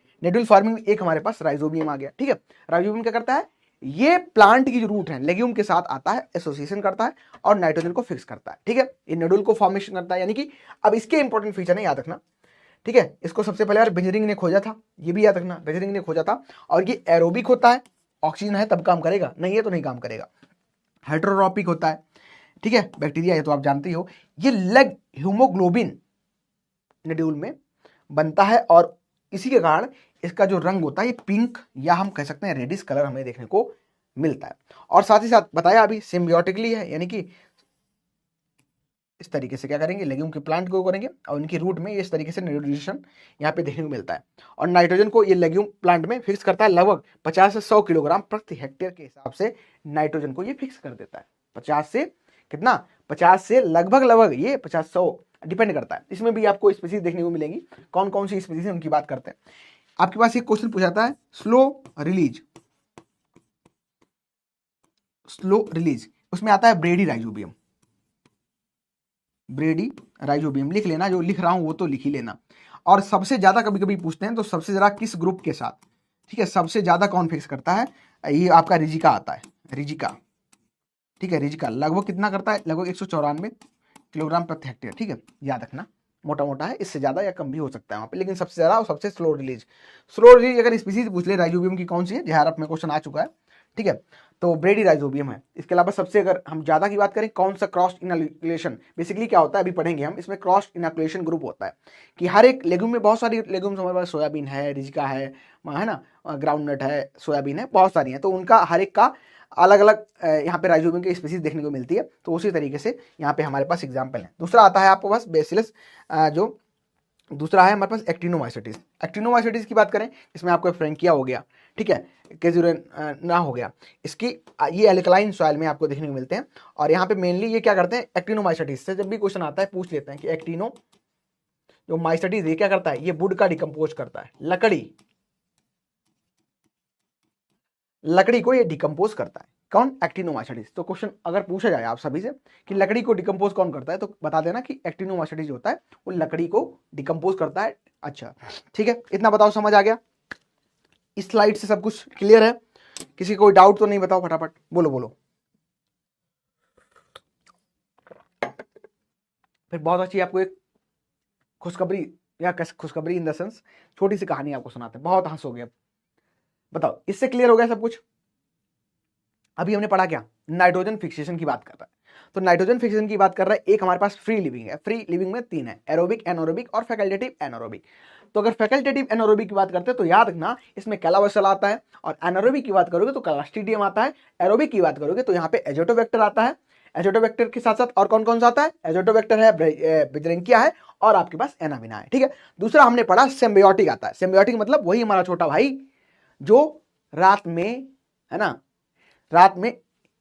एक हमारे पास राइजोबियम आ गया, ठीक है। राइजोबियम क्या करता है, ये प्लांट की जो रूट है लेग्यूम के साथ आता है, एसोसिएशन करता है और नाइट्रोजन को फिक्स करता है, ठीक है, ये नोडुल को फॉर्मेशन करता है। यानी कि अब इसके इंपॉर्टेंट फीचर है, याद रखना, ठीक है, इसको सबसे पहले यार बेजरिंग ने खोजा था, ये भी याद रखना, बेजरिंग ने खोजा था। और ये एरोबिक होता है, ऑक्सीजन है तब काम करेगा, नहीं है तो नहीं काम करेगा। हेटेरोट्रॉपिक होता है, ठीक है, बैक्टीरिया है तो आप जानते ही हो। ये लेग हीमोग्लोबिन नोड्यूल में बनता है और इसी के कारण इसका जो रंग होता है ये पिंक या हम कह सकते हैं रेडिश कलर हमें देखने को मिलता है। और साथ ही साथ बताया अभी सिम्बियोटिकली है, यानी कि इस तरीके से क्या करेंगे, लेग्यूम के प्लांट को करेंगे और उनकी रूट में इस तरीके से न्यूट्रिशन यहाँ पे देखने को मिलता है। और नाइट्रोजन को ये लेग्यूम प्लांट में फिक्स करता है, लगभग 50 से 100 किलोग्राम प्रति हेक्टेयर के हिसाब से नाइट्रोजन को ये फिक्स कर देता है। 50 से कितना, 50 से लगभग ये 50-100 डिपेंड करता है। इसमें भी आपको स्पीसीज देखने को मिलेंगी, कौन कौन सी स्पीसीज है उनकी बात करते हैं। आपके पास एक क्वेश्चन पूछाता है स्लो रिलीज, उसमें आता है ब्रेडी राइजोबियम, लिख लेना, जो लिख रहा हूं वो तो लिख ही लेना। और सबसे ज्यादा कभी कभी पूछते हैं तो सबसे ज्यादा किस ग्रुप के साथ, ठीक है, सबसे ज्यादा कौन फिक्स करता है, ये आपका रिजिका आता है, रिजिका, ठीक है, रिजिका लगभग कितना करता है, लगभग 194 किलोग्राम प्रति हेक्टेयर, ठीक है, याद रखना, मोटा मोटा है, इससे ज्यादा या कम भी हो सकता है वहाँ पे, लेकिन सबसे ज्यादा और सबसे स्लो रिलीज अगर स्पीसीज पूछ ले राइजोबियम की कौन सी है, जेआरएफ में क्वेश्चन आ चुका है, ठीक है, तो ब्रेडी राइजोबियम है। इसके अलावा सबसे अगर हम ज्यादा की बात करें, कौन सा क्रॉस इनोकुलेशन, बेसिकली क्या होता है अभी पढ़ेंगे हम, इसमें क्रॉस इनोकुलेशन ग्रुप होता है कि हर एक लेग्यूम में, बहुत सारी लेग्यूम्स हमारे पास, सोयाबीन है, रिजिका है ना, ग्राउंडनट है, सोयाबीन है, बहुत सारी है, तो उनका हर एक का अलग अलग यहाँ पे राइजोबियम की स्पीसीज देखने को मिलती है, तो उसी तरीके से यहाँ पे हमारे पास एग्जाम्पल है। दूसरा आता है आपको पास बेसिलस, जो दूसरा है हमारे पास एक्टिनोमाइसिटिस। एक्टिनोमाइसिटिस की बात करें, इसमें आपको फ्रैंकिया हो गया, ठीक है, केजुरेन ना हो गया, इसकी ये एल्कलाइन सॉइल में आपको देखने को मिलते हैं। और यहाँ पे मेनली ये क्या करते हैं, एक्टिनोमाइसिटिस से जब भी क्वेश्चन आता है पूछ लेते हैं कि एक्टिनो जो माइसिटिस ये क्या करता है, ये वुड का डिकम्पोज करता है, लकड़ी को ये डिकम्पोज करता है, कौन, एक्टिनोमाइसिटिस। तो क्वेश्चन अगर पूछा जाए आप सभी से कि लकड़ी को डिकम्पोज कौन करता है, तो बता देना कि एक्टिनोमाइसिटिस होता है, वो लकड़ी को डिकम्पोज करता है। अच्छा ठीक है, इतना बताओ, समझ आ गया, इस स्लाइड से सब कुछ क्लियर है, किसी कोई डाउट तो नहीं, बताओ फटाफट, बोलो बोलो। फिर बहुत अच्छी आपको एक खुशखबरी, या खुशखबरी इन द सेंस छोटी सी कहानी आपको सुनाते हैं, बहुत हंसोगे अब। बताओ, इससे क्लियर हो गया सब कुछ। अभी हमने पढ़ा क्या, नाइट्रोजन फिक्सेशन की बात कर रहा है, तो नाइट्रोजन फिक्सेशन की बात कर रहा है, एक हमारे पास फ्री लिविंग है, फ्री लिविंग में 3 है, एरोबिक, एनारोबिक और फैकल्टेटिव एनारोबिक। तो अगर फैकल्टेटिव एनारोबिक की बात करते हैं तो याद रखना, इसमें कैलावसल आता है, और एनारोबिक की बात करोगे तो क्लास्ट्रीडियम आता है, एरोबिक की बात करोगे तो यहाँ पे एजोटोबैक्टर आता है, एजोटोबैक्टर के साथ साथ और कौन कौन सा आता है, एजोटोबैक्टर है, बिजरेंकिया है, और आपके पास एनाविना है, ठीक है। दूसरा हमने पढ़ा सिम्बियोटिक आता है, सिम्बियोटिक मतलब वही हमारा छोटा भाई जो रात में, है ना, रात में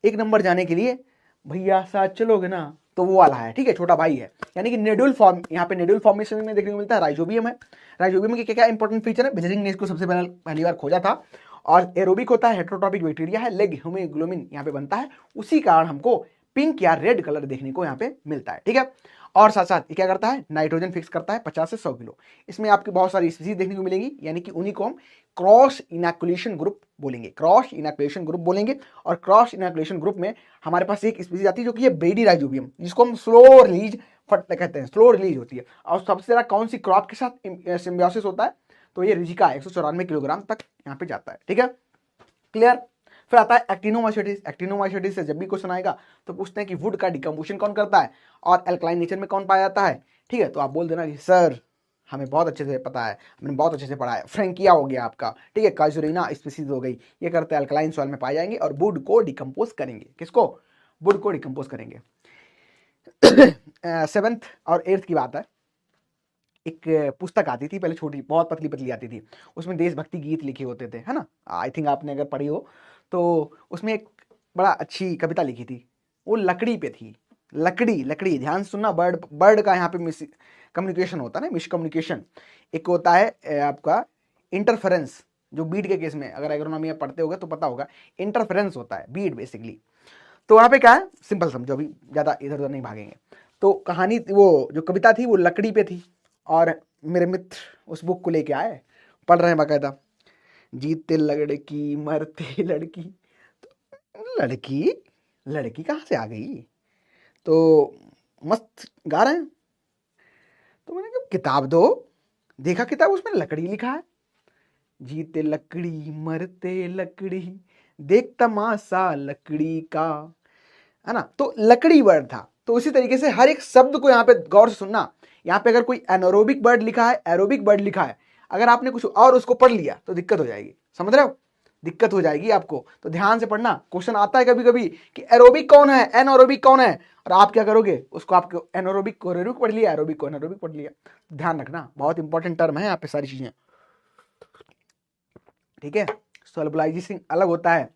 1 नंबर जाने के लिए भैया साथ चलोगे ना, तो वो वाला है, ठीक है, छोटा भाई है, यानी कि नेडुल फॉर्म, यहाँ पे नेडुल फॉर्मेशन में देखने को मिलता है। राइजोबियम है, राइजोबियम के क्या क्या इंपॉर्टेंट फीचर है, बिजरिंग ने इसको सबसे पहली बार खोजा था। और एरोबिक होता है, हेट्रोट्रॉपिक बैक्टीरिया है, लेग ह्यूमोग्लोबिन यहाँ पे बनता है, उसी कारण हमको पिंक या रेड कलर देखने को यहाँ पे मिलता है, ठीक है। और साथ साथ ये क्या करता है, नाइट्रोजन फिक्स करता है 50 से 100 किलो। इसमें आपकी बहुत सारी स्पीसीज देखने को मिलेंगी, यानी कि उन्हीं को हम क्रॉस इनोकुलेशन ग्रुप बोलेंगे, क्रॉस इनोकुलेशन ग्रुप बोलेंगे। और क्रॉस इनोकुलेशन ग्रुप में हमारे पास एक स्पीसीज आती है जो कि ये ब्रेडी राइजोबियम, जिसको हम स्लो रिलीज कहते हैं, स्लो रिलीज होती है। और सबसे ज्यादा कौन सी क्रॉप के साथ सिम्बियोसिस होता है, तो ये रिजिका 194 किलोग्राम तक यहाँ पे जाता है, ठीक है, क्लियर। फिर आता है एक्टिनोमाइसिटिस, एक्टिनोमाइसिटिस से जब भी क्वेश्चन आएगा तो पूछते हैं कि वुड का डिकम्पोजिशन कौन करता है और एल्कलाइन नेचर में कौन पाया जाता है, ठीक है। तो आप बोल देना कि सर हमें बहुत अच्छे से पता है, हमने बहुत अच्छे से पढ़ा है, फ्रैंकिया हो गया आपका, ठीक है, काजुरिना स्पीसीज हो गई, ये करते हैं अल्कलाइन सॉइल में पाए जाएंगे और वुड को डिकम्पोज करेंगे, किसको, वुड को डिकम्पोज करेंगे। 7th और 8th की बात है, एक पुस्तक आती थी पहले, छोटी बहुत पतली पतली आती थी, उसमें देशभक्ति गीत लिखे होते थे, है ना, आई थिंक आपने अगर पढ़ी हो तो उसमें एक बड़ा अच्छी कविता लिखी थी, वो लकड़ी पे थी, लकड़ी लकड़ी, ध्यान सुनना, बर्ड बर्ड का यहाँ पे मिस कम्युनिकेशन होता है ना, मिस कम्युनिकेशन। एक होता है आपका इंटरफेरेंस, जो बीड के केस में अगर एग्रोनॉमी में पढ़ते होगा तो पता होगा, इंटरफेरेंस होता है बीड बेसिकली। तो वहाँ पे क्या है, सिंपल समझो, अभी ज़्यादा इधर उधर नहीं भागेंगे। तो कहानी, वो जो कविता थी वो लकड़ी पे थी, और मेरे मित्र उस बुक को लेके आए, पढ़ रहे हैं बाकायदा, जीतते लड़की मरते लड़की, तो लड़की लड़की कहाँ से आ गई, तो मस्त गा रहे हैं। तो मैंने कहा किताब दो, देखा किताब, उसमें लकड़ी लिखा है, जीते लकड़ी मरते लकड़ी, देख तमाशा लकड़ी का, है ना। तो लकड़ी वर्ड था, तो उसी तरीके से हर एक शब्द को यहाँ पे गौर से सुनना। यहाँ पे अगर कोई एनारोबिक वर्ड लिखा है, एरोबिक वर्ड लिखा है, अगर आपने कुछ और उसको पढ़ लिया तो दिक्कत हो जाएगी, समझ रहे हो, दिक्कत हो जाएगी आपको, तो ध्यान से पढ़ना। क्वेश्चन आता है कभी कभी कि एरोबिक कौन है, एनारोबिक कौन है, और आप क्या करोगे, उसको आपको एनारोबिक को एरोबिक पढ़ लिया, एरोबिक को एनारोबिक पढ़ लिया। ध्यान रखना, बहुत इंपॉर्टेंट टर्म है यहाँ पे सारी चीजें, ठीक है। सोलबलाइजेशन अलग होता है,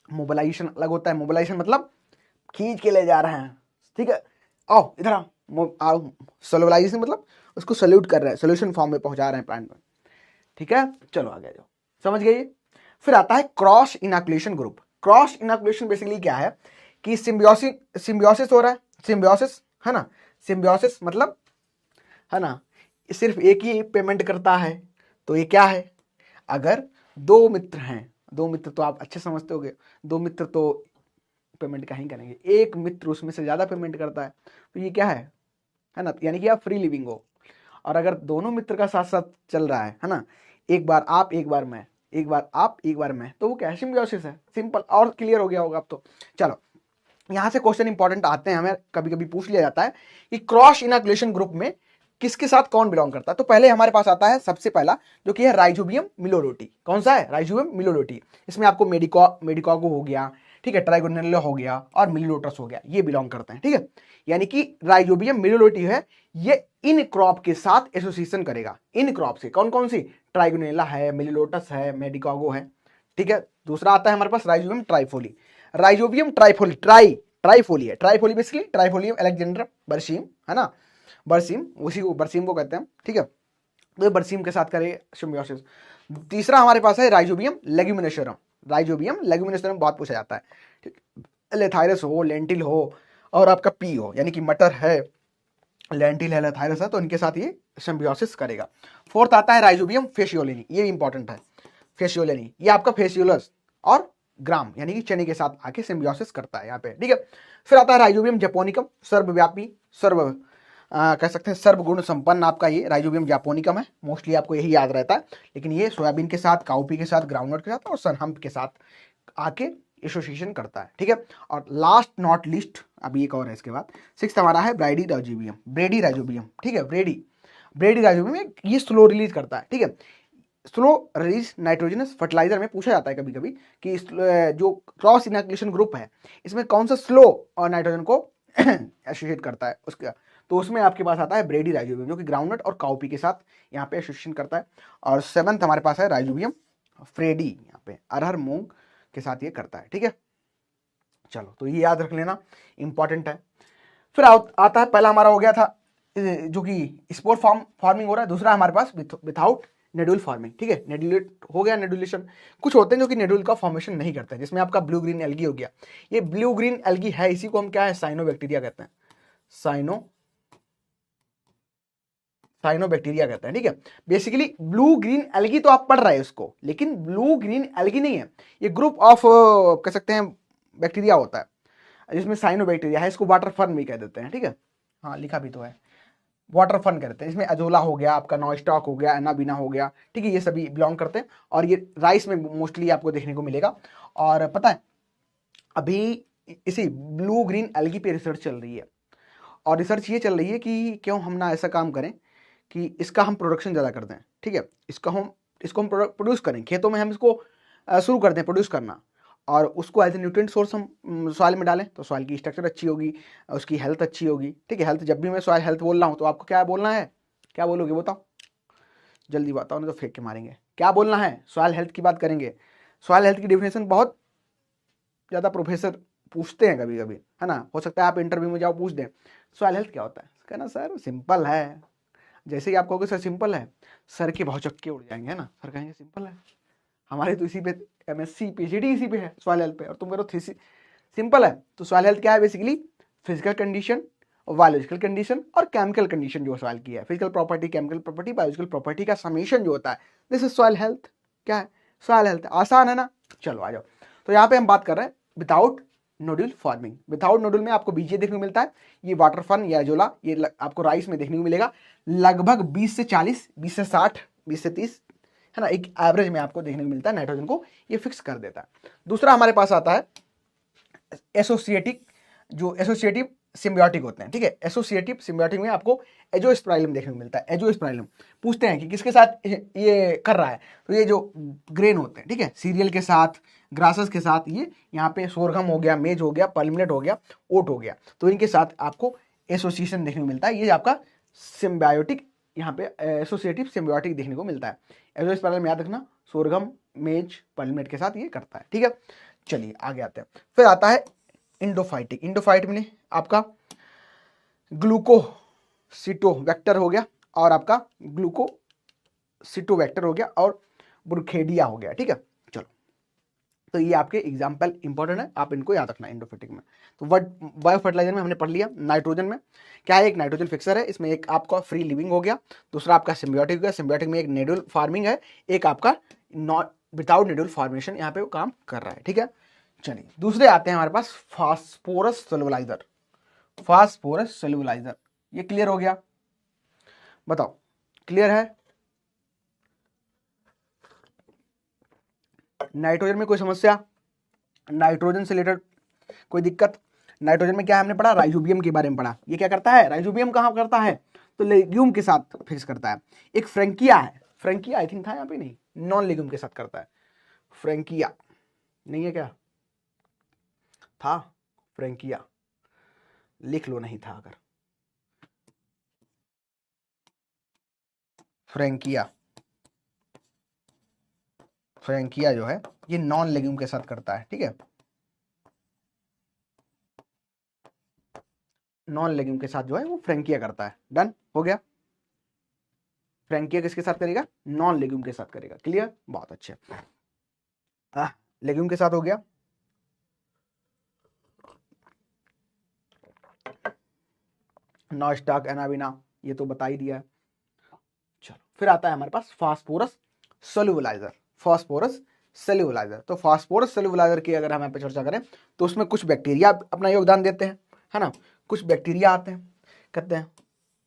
मोबिलाइजेशन अलग होता है। मोबिलाइजेशन मतलब खींच के ले जा रहे हैं, ठीक है, आओ इधर आओ। सोलबलाइजेशन मतलब उसको सल्यूट कर रहे हैं, सोल्यूशन फॉर्म में पहुंचा रहे हैं प्लांट में, ठीक है। चलो आगे जाओ, समझ गए। फिर आता है cross inoculation group. Cross inoculation basically क्या है कि सिम्बियोसिस हो रहा है, सिम्बियोसिस, है ना, सिम्बियोसिस मतलब, है ना, सिर्फ एक ही पेमेंट करता है, तो ये क्या है, अगर 2 मित्र हैं, 2 मित्र तो आप अच्छे समझते होगे, 2 मित्र तो पेमेंट का ही करेंगे, एक मित्र उसमें से ज्यादा पेमेंट करता है, तो ये क्या है, है ना, यानी कि आप फ्री लिविंग हो। और अगर दोनों मित्र का साथ साथ चल रहा है ना, एक बार आप एक बार मैं, एक बार आप एक बार मैं, तो वो क्या है, सिम्बियोसिस है। सिंपल, और क्लियर हो गया होगा अब तो। चलो यहां से क्वेश्चन इंपॉर्टेंट आते हैं, हमें कभी कभी पूछ लिया जाता है कि क्रॉस इनोकुलेशन ग्रुप में किसके साथ कौन बिलोंग करता है। तो पहले हमारे पास आता है सबसे पहला, जो कि है राइजोबियम मिलोलोटी। कौन सा है, राइजोबियम मिलोलोटी। इसमें आपको मेडिकागो हो गया, ठीक है, ट्राइगोनेला हो गया और मिलीलोटस हो गया, ये बिलोंग करते हैं, ठीक है। यानी कि राइजोबियम मिलोलोटी है, ये इन क्रॉप के साथ एसोसिएशन करेगा। इन क्रॉप से कौन कौन सी, ट्राइगोनेला है, मिलीलोटस है, मेडिकागो है, ठीक है। दूसरा आता है हमारे पास राइजोबियम ट्राइफोली। राइजोबियम ट्राइफोली, ट्राइफोली है, ट्राइफोली बेसिकली ट्राइफोलियम अलेक्जेंड्रा बर्सीम, है ना, बरसीम, उसी को बरसीम को कहते हैं, ठीक है। तो ये बरसीम के साथ करे सिम्बियोसिस। तीसरा हमारे पास है राइजोबियम लेग्यूमिनोसरम। राइजोबियम लेग्यूमिनोसरम बहुत पूछा जाता है, ठीक, लेथाइरस हो, लेंटिल हो और आपका पी हो, यानी कि मटर है, लेंटिल है, लेथाइरस है, तो इनके साथ ये सिम्बियोसिस करेगा। फोर्थ आता है राइजोबियम फेसियोलिनी, ये इंपॉर्टेंट है, फेसियोलिनी, ये आपका फेसियोलस और ग्राम यानी कि चने के साथ आके सिम्बियोसिस करता है यहाँ पे, ठीक है। फिर आता है राइजोबियम जापोनिकम, सर्वव्यापी, कह सकते हैं सर्वगुण संपन्न आपका ये राइजोबियम जापोनिकम है। मोस्टली आपको यही याद रहता है, लेकिन ये सोयाबीन के साथ, काउपी के साथ, ग्राउंडनट के साथ और सरहम्प के साथ आके एसोसिएशन करता है, ठीक है। और लास्ट नॉट लीस्ट, अभी एक और है इसके बाद, सिक्स्थ हमारा है ब्राइडी राइजोबियम, ब्रेडी राइजोबियम, ठीक है। ब्रेडी राइजोबियम ये स्लो रिलीज करता है, ठीक है। स्लो रिलीज नाइट्रोजनस फर्टिलाइजर में पूछा जाता है कभी कभी कि जो क्रॉस इनोकुलेशन ग्रुप है इसमें कौन सा स्लो और नाइट्रोजन को एसोसिएट करता है उसका, तो उसमें आपके पास आता है ब्रेडी राइजोबियम, जो कि ग्राउंडनट और काउपी के साथ यहाँ पे एसोसिएशन करता है। और सेवंथ हमारे पास है राइजोबियम फ्रेडी, यहाँ पे अरहर मूंग के साथ ये करता है, ठीक है। चलो तो ये याद रख लेना, इंपॉर्टेंट है। फिर आता है, पहला हमारा हो गया था जो कि स्पोर फार्मिंग हो रहा है, दूसरा हमारे पास विथआउट नेडुल फार्मिंग, ठीक है। नेडुलेट हो गया, नेडुलेशन। कुछ होते हैं जो कि नेडुल का फॉर्मेशन नहीं करते हैं, जिसमें आपका ब्लू ग्रीन एल्गी हो गया। ये ब्लू ग्रीन एल्गी है, इसी को हम क्या है, साइनोबैक्टीरिया कहते हैं, साइनोबैक्टीरिया कहते हैं, ठीक है। बेसिकली ब्लू ग्रीन एल्गी तो आप पढ़ रहे हैं उसको, लेकिन ब्लू ग्रीन एल्गी नहीं है, ये ग्रुप ऑफ कह सकते हैं बैक्टीरिया होता है, जिसमें साइनोबैक्टीरिया है, इसको वाटर फर्न भी कह देते हैं, ठीक है। हाँ लिखा भी तो है, वाटर फन करते हैं। इसमें अजोला हो गया, आपका नॉस्टॉक हो गया, एनाबीना हो गया, ठीक है, ये सभी बिलोंग करते हैं। और ये राइस में मोस्टली आपको देखने को मिलेगा। और पता है अभी इसी ब्लू ग्रीन एल्गी पे रिसर्च चल रही है, और रिसर्च ये चल रही है कि क्यों हम ना ऐसा काम करें कि इसका हम प्रोडक्शन ज़्यादा कर दें, ठीक है। इसको हम प्रोड्यूस करें, खेतों में हम इसको शुरू कर दें प्रोड्यूस करना, और उसको एज ए न्यूट्रिएंट सोर्स हम सॉइल में डालें, तो सॉइल की स्ट्रक्चर अच्छी होगी, उसकी हेल्थ अच्छी होगी, ठीक है। हेल्थ, जब भी मैं सॉइल हेल्थ बोल रहा हूँ तो आपको क्या बोलना है, क्या बोलोगे बताओ, जल्दी बताओ, नहीं तो फेंक के मारेंगे। क्या बोलना है, सॉइल हेल्थ की बात करेंगे। सॉइल हेल्थ की डेफिनेशन बहुत ज़्यादा प्रोफेसर पूछते हैं कभी कभी, है ना, हो सकता है आप इंटरव्यू में जाओ पूछ दें सॉइल हेल्थ क्या होता है, कहना सर सिंपल है। जैसे ही आप कहोगे सर सिंपल है, सर के बहुत चक्के उड़ जाएंगे, है ना, सर कहेंगे सिंपल है, हमारे तो इसी पे एमएससी पीएचडी इसी पे है सॉइल हेल्थ पे, और तुम करो थीसिस। सिंपल है। तो सॉइल हेल्थ क्या है, basically physical condition, biological condition और केमिकल कंडीशन जो सॉइल की है, physical property, chemical property, biological property का समेशन जो होता है, दिस इज सॉइल हेल्थ। क्या है, सॉइल हेल्थ। आसान है ना। चलो आ जाओ, तो यहाँ पे हम बात कर रहे हैं without nodule farming. Without nodule में आपको बीजे देखने को मिलता है, ये वाटर फन या एजोला, ये आपको राइस में देखने को मिलेगा, लगभग 20 से 40, 20 से 60, 20 से 30, है ना, एक एवरेज में आपको देखने को मिलता है। नाइट्रोजन को ये फिक्स कर देता है। दूसरा हमारे पास आता है एसोसिएटिव सिम्बियोटिक होते हैं, ठीक है। एसोसिएटिव सिम्बियोटिक में आपको एजोस्पाइलम देखने को मिलता है। एजोस्पाइलम पूछते हैं कि किसके साथ ये कर रहा है, तो ये जो ग्रेन होते हैं, ठीक है, सीरियल के साथ, ग्रासेस के साथ, ये यहाँ पे सोरगम हो गया, मेज हो गया, पल्मिनेट हो गया, ओट हो गया, तो इनके साथ आपको एसोसिएशन देखने को मिलता है। ये आपका सिम्बायोटिक, यहाँ पे एसोसिएटिव सिम्बियोटिक देखने को मिलता है। एजोस्पाइलम याद रखना, सोरगम, मेज, पल्मिनेट के साथ ये करता है, ठीक है। चलिए आगे आते हैं। फिर आता है इंडोफाइटिक। इंडोफाइट में आपका ग्लूकोसिटो वेक्टर हो गया, और आपका ग्लूकोसिटो वेक्टर हो गया, और बुरखेडिया हो गया, ठीक है। चलो, तो ये आपके एग्जाम्पल इंपॉर्टेंट है, आप इनको याद रखना इंडोफाइटिक में। तो बायो फर्टिलाइजर में हमने पढ़ लिया। नाइट्रोजन में क्या है, एक नाइट्रोजन फिक्सर है, इसमें एक आपका फ्री लिविंग हो गया, दूसरा आपका सिम्बियोटिक हो गया, सिम्बियोटिक में एक नेडुल फार्मिंग है, एक आपका नॉट विदाउट नेडुल फॉर्मेशन यहाँ पे वो काम कर रहा है, ठीक है। चलिए दूसरे आते हैं हमारे पास फास्फोरस सोलुबलाइजर। फास्फोरस सोलुबलाइजर ये क्लियर हो गया? बताओ क्लियर है? नाइट्रोजन में कोई समस्या? नाइट्रोजन से रिलेटेड कोई दिक्कत? नाइट्रोजन में क्या हमने पढ़ा? राइजोबियम के बारे में पढ़ा। ये क्या करता है? राइजोबियम कहाँ करता है? तो लेग्यूम के साथ फिक्स करता है। एक फ्रेंकिया है, फ्रेंकिया आई थिंक था यहाँ पे, नहीं, नॉन लेग्यूम के साथ करता है। फ्रेंकिया नहीं है क्या? था फ्रेंकिया, लिख लो नहीं था अगर। फ्रेंकिया, फ्रेंकिया जो है ये नॉन लेग्यूम के साथ करता है, ठीक है, नॉन लेग्यूम के साथ जो है वो फ्रेंकिया करता है। डन हो गया? फ्रेंकिया किसके साथ करेगा? नॉन लेग्यूम के साथ करेगा। क्लियर? बहुत अच्छे। लेग्यूम के साथ हो गया। नॉस्टाक, एनाबिना, ये तो बता ही दिया है। चलो फिर आता है हमारे पास फास्फोरस सोल्यूबलाइजर। फास्फोरस सेल्यूलाइजर, तो फास्फोरस सेल्यूलाइजर की अगर हम यहाँ पे चर्चा करें तो उसमें कुछ बैक्टीरिया अपना योगदान देते हैं, है ना, कुछ बैक्टीरिया आते हैं, कहते हैं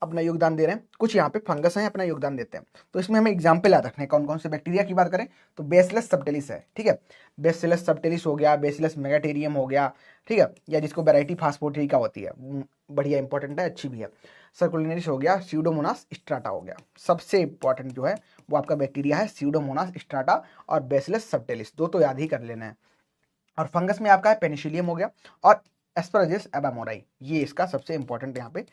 अपना योगदान दे रहे हैं, कुछ यहाँ पे फंगस हैं अपना योगदान देते हैं। तो इसमें हमें एग्जाम्पल याद रखने हैं। कौन कौन से बैक्टीरिया की बात करें तो बेसिलस सबटिलिस है, ठीक है, बेसिलस सबटिलिस हो गया, बेसिलस मेगाटेरियम हो गया, ठीक है, या जिसको वैरायटी फास्फोटेरिका होती है, बढ़िया इंपॉर्टेंट है, अच्छी भी है। सर्कुलिनरिस हो गया, स्यूडोमोनास स्ट्राटा हो गया। सबसे इंपॉर्टेंट जो है वो आपका बैक्टीरिया है स्यूडोमोनास स्ट्राटा और बेसिलस सबटिलिस, दो तो याद ही कर लेना है। और फंगस में आपका है पेनिसिलियम हो गया और एस्परजिलस एबामोराई, ये इसका सबसे इंपॉर्टेंट यहाँ पे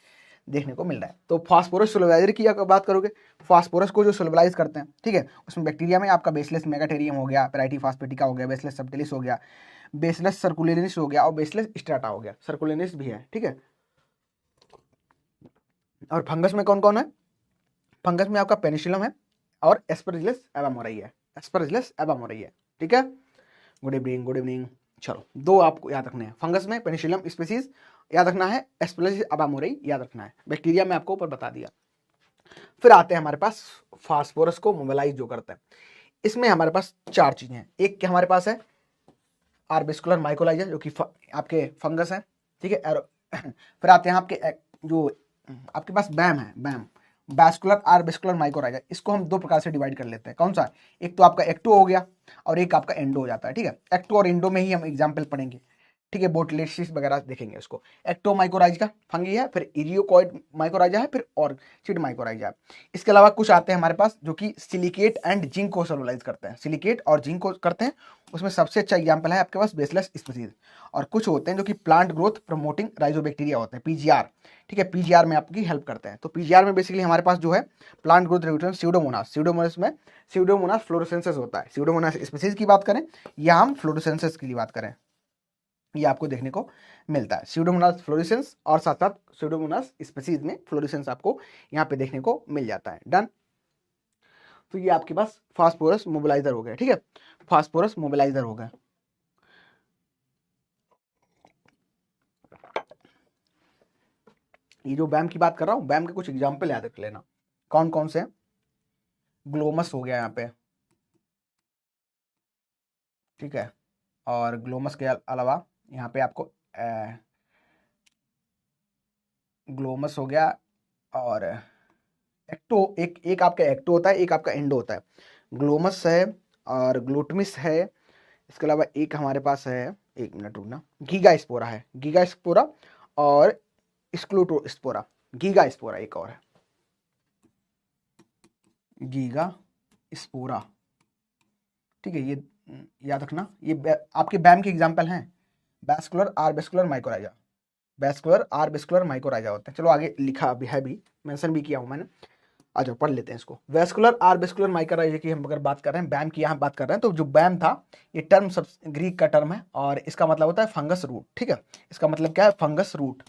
देखने को मिल रहा है। तो फास्फोरस सोल्यूबलाइजर की अगर बात करोगे, फास्फोरस को जो सोल्यूबलाइज करते हैं, ठीक है, उसमें बैक्टीरिया में आपका बेसिलस मेगाटेरियम हो गया, पेराइटी फास्फेटिका हो गया, बेसिलस सबटिलिस हो गया, बेसिलस सर्कुलेरिस हो गया और बेसिलस स्ट्राटा हो गया। सर्कुलेरिस भी है, ठीक है। और फंगस में कौन कौन है? फंगस में आपका पेनिसिलियम है और एस्परजिलस एबामोराई है, एस्परजिलस एबामोराई है, ठीक है। Good evening, good evening. चलो दो आपको याद रखने हैं, फंगस में पेनिसिलियम स्पीसीज याद रखना है, एस्परजिलस एबामोराई याद रखना है। बैक्टीरिया में आपको ऊपर बता दिया। फिर आते हैं हमारे पास फास्फोरस को मोबिलाइज जो करते हैं। इसमें हमारे पास चार चीजें हैं। एक क्या हमारे पास है आर्बिस्कुलर माइकोलाइजा जो कि आपके फंगस है, ठीक है। फिर आते हैं आपके जो आपके पास बैम है, बैम बैस्कुलर आर्बिस्कुलर माइकोराइजा, इसको हम दो प्रकार से डिवाइड कर लेते हैं। कौन सा? एक तो आपका एक्टो हो गया और एक आपका एंडो हो जाता है, ठीक है। एक्टो और एंडो में ही हम एग्जाम्पल पढ़ेंगे, ठीक है, बोटलेसिस वगैरह देखेंगे उसको। एक्टो माइकोराइजा फंगी है, फिर इरियोकॉइड माइकोराइजा है, फिर ऑर्चिड माइकोराइजा है। इसके अलावा कुछ आते हैं हमारे पास जो कि सिलिकेट एंड जिंक को सोल्यूबलाइज करते हैं, सिलिकेट और जिंक को करते हैं। उसमें सबसे अच्छा एग्जाम्पल है आपके पास बेसिलस स्पीसीज। और कुछ होते हैं जो कि प्लांट ग्रोथ प्रमोटिंग राइजोबैक्टीरिया होते हैं, पीजीआर, ठीक है, पीजीआर में आपकी हेल्प करते हैं। तो पीजीआर में बेसिकली हमारे पास जो है plant growth regulator Pseudomonas, Pseudomonas में स्यूडोमोनास फ्लोरोसेंसेस होता है। स्यूडोमोनास स्पीसीज की बात करें या हम फ्लोरोसेंसेस की बात करें, ये आपको देखने को मिलता है। स्यूडोमोनास फ्लोरेसेंस और साथ साथ स्यूडोमोनास स्पीसीज में फ्लोरेसेंस आपको यहाँ पे देखने को मिल जाता है। डन। तो ये आपके पास फास्फोरस मोबिलाइजर हो गया, ठीक है, फास्फोरस मोबिलाइजर हो गया। ये जो बैम की बात कर रहा हूँ, बैम के कुछ एग्जाम्पल याद रख लेना। कौन कौन से? ग्लोमस हो गया यहाँ पे, ठीक है, और ग्लोमस के अलावा यहाँ पे आपको ग्लोमस हो गया और एक्टो, एक आपका एक्टो होता है, एक आपका एंडो होता है। ग्लोमस है और ग्लूटमिस है। इसके अलावा एक हमारे पास है, एक मिनट रुकना, गीगा स्पोरा है, गीगा स्पोरा और स्क्लूटो स्पोरा, गीगा स्पोरा एक और है, गीगा स्पोरा, ठीक है। ये याद रखना, ये आपके बैम के एग्जाम्पल हैं, बैस्कुलर आर्बिस्कुलर माइकोराइजा, बैस्कुलर आर्बिस्कुलर माइकोराइजा होते हैं। चलो आगे लिखा भी है, भी मेंशन भी किया हूं मैंने, आ जाओ पढ़ लेते हैं इसको। वेस्कुलर आर्बिस्कुलर माइकोराइजा की हम अगर बात कर रहे हैं, बैम की यहाँ बात कर रहे हैं, तो जो बैम था ये टर्म सब ग्रीक का टर्म है और इसका मतलब होता है फंगस रूट, ठीक है। इसका मतलब क्या है? Fungus root.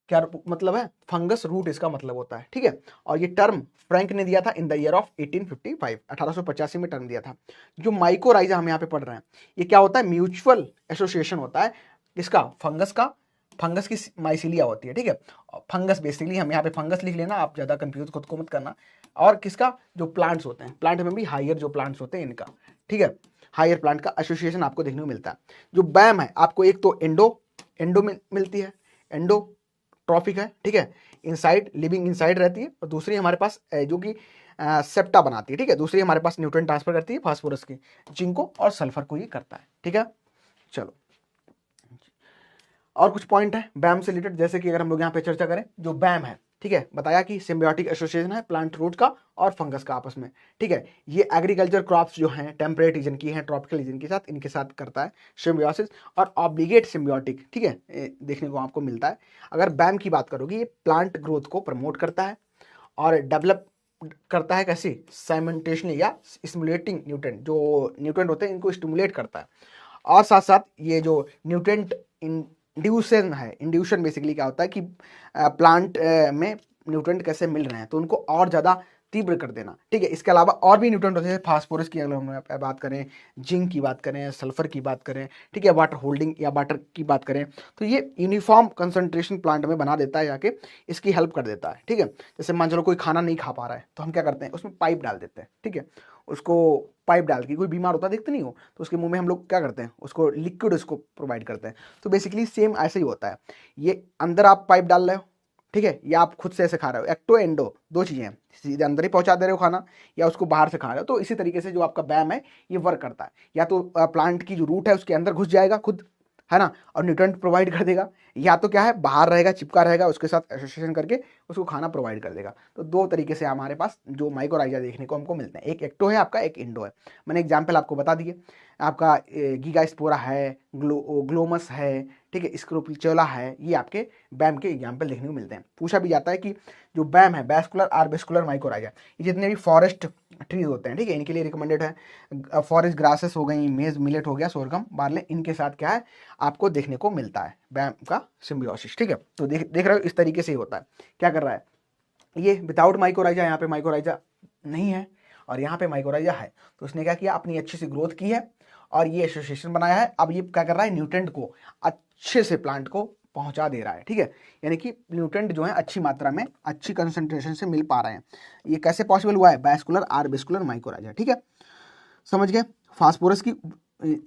क्या मतलब है? फंगस रूट इसका मतलब होता है, ठीक है। और ये टर्म फ्रैंक ने दिया था इन द ईयर ऑफ 1855, 1885 में टर्म दिया था। जो माइकोराइजा हम यहाँ पे पढ़ रहे हैं, ये क्या होता है? म्यूचुअल एसोसिएशन होता है किसका? फंगस का। फंगस की माइसिलिया होती है, ठीक है। फंगस बेसिकली हम यहाँ पे फंगस लिख लेना, आप ज्यादा कंफ्यूज खुद को मत करना। और किसका? जो प्लांट्स होते हैं, प्लांट में भी हायर जो प्लांट्स होते हैं इनका, ठीक है, हायर प्लांट का एसोसिएशन आपको देखने को मिलता है। जो बैम है आपको एक तो एंडो में मिलती है, एंडो ट्रॉफिक है, ठीक है, इनसाइड लिविंग इनसाइड रहती है, और दूसरी हमारे पास जो कि सेप्टा बनाती है, ठीक है। दूसरी हमारे पास न्यूट्रन ट्रांसफर करती है फास्फोरस की, जिंक को और सल्फर को ये करता है, ठीक है। चलो और कुछ पॉइंट है बैम से रिलेटेड, जैसे कि अगर हम लोग यहाँ पे चर्चा करें, जो बैम है, ठीक है, बताया कि सिम्बियोटिक एसोसिएशन है प्लांट रूट का और फंगस का आपस में, ठीक है। ये एग्रीकल्चर क्रॉप्स जो हैं टेम्परेट रीजन की हैं, ट्रॉपिकल रीजन के साथ, इनके साथ करता है सिम्बियोसिस और ऑब्लिगेट सिम्बियोटिक, ठीक है, देखने को आपको मिलता है। अगर बैम की बात करोगे, ये प्लांट ग्रोथ को प्रमोट करता है और डेवलप करता है कैसे, साइमल्टेनियसली या स्टिमुलेटिंग न्यूट्रेंट, जो न्यूट्रेंट होते हैं इनको स्टिमुलेट करता है। और साथ साथ ये जो न्यूट्रेंट इंड्यूशन है, इंड्यूशन बेसिकली क्या होता है कि प्लांट में न्यूट्रेंट कैसे मिल रहे हैं तो उनको और ज़्यादा तीव्र कर देना, ठीक है। इसके अलावा और भी न्यूट्रेंट होते हैं, फास्फोरस की अगर हम बात करें, जिंक की बात करें, सल्फर की बात करें, ठीक है, वाटर होल्डिंग या वाटर की बात करें, तो ये यूनिफॉर्म कंसंट्रेशन प्लांट में बना देता है जाके, इसकी हेल्प कर देता है, ठीक है। जैसे मान चलो कोई खाना नहीं खा पा रहा है तो हम क्या करते हैं, उसमें पाइप डाल देते हैं, ठीक है। उसको पाइप डाल के, कोई बीमार होता है देखते नहीं हो, तो उसके मुंह में हम लोग क्या करते हैं, उसको लिक्विड उसको प्रोवाइड करते हैं। तो बेसिकली सेम ऐसे ही होता है, ये अंदर आप पाइप डाल रहे हो, ठीक है, या आप खुद से ऐसे खा रहे हो, एक्टो एंडो दो चीज़ें हैं, सीधे अंदर ही पहुंचा दे रहे हो खाना या उसको बाहर से खा रहे हो। तो इसी तरीके से जो आपका बैम है ये वर्क करता है, या तो प्लांट की जो रूट है उसके अंदर घुस जाएगा खुद, है ना, और न्यूट्रेंट प्रोवाइड कर देगा, या तो क्या है बाहर रहेगा, चिपका रहेगा, उसके साथ एसोसिएशन करके उसको खाना प्रोवाइड कर देगा। तो दो तरीके से हमारे पास जो माइकोराइजा देखने को हमको मिलते हैं, एक एक्टो है आपका, एक इंडो है। मैंने एग्जाम्पल आपको बता दिए, आपका गीगास्पोरा है, ग्लोमस है, ठीक है, स्क्रोपिचोला है, ये आपके बैम के एग्जाम्पल देखने को मिलते हैं। पूछा भी जाता है कि जो बैम है, वैस्कुलर आर्बेस्कुलर माइकोराइजा, ये जितने भी फॉरेस्ट ट्रीज होते हैं, ठीक है, इनके लिए रिकमेंडेड है। फॉरेस्ट ग्रासेस हो गई, मेज मिलेट हो गया, सोरगम बार्ले, इनके साथ क्या है आपको देखने को मिलता है बैम का सिम्बियोसिस, ठीक है। तो देख रहे हो इस तरीके से ही होता है। क्या कर रहा है ये, विदाउट माइकोराइजा, यहाँ पे माइकोराइजा नहीं है और यहाँ पे माइकोराइजा है, तो उसने क्या किया, अपनी अच्छी सी ग्रोथ की है और ये एसोसिएशन बनाया है। अब ये क्या कर रहा है, न्यूट्रेंट को अच्छे से प्लांट को पहुंचा दे रहा है, ठीक है, यानी कि न्यूट्रेंट जो है अच्छी मात्रा में, अच्छी कंसंट्रेशन से मिल पा रहे हैं। ये कैसे पॉसिबल हुआ है, वैस्कुलर आर्बेस्कुलर माइकोराइजा, ठीक है, समझ गए। फास्फोरस की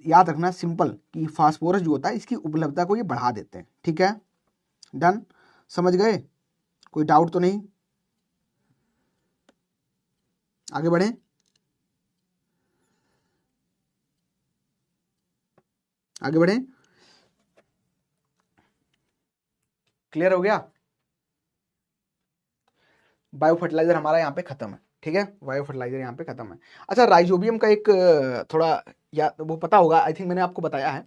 याद रखना सिंपल कि फास्फोरस जो होता है इसकी उपलब्धता को ये बढ़ा देते हैं, ठीक है, डन, समझ गए, कोई डाउट तो नहीं, आगे बढ़े। आगे बढ़े, क्लियर हो गया। बायो फर्टिलाइजर हमारा यहाँ पे खत्म है, ठीक है, बायो फर्टिलाइजर यहाँ पे खत्म है। अच्छा, राइजोबियम का एक थोड़ा या वो पता होगा, आई थिंक मैंने आपको बताया है,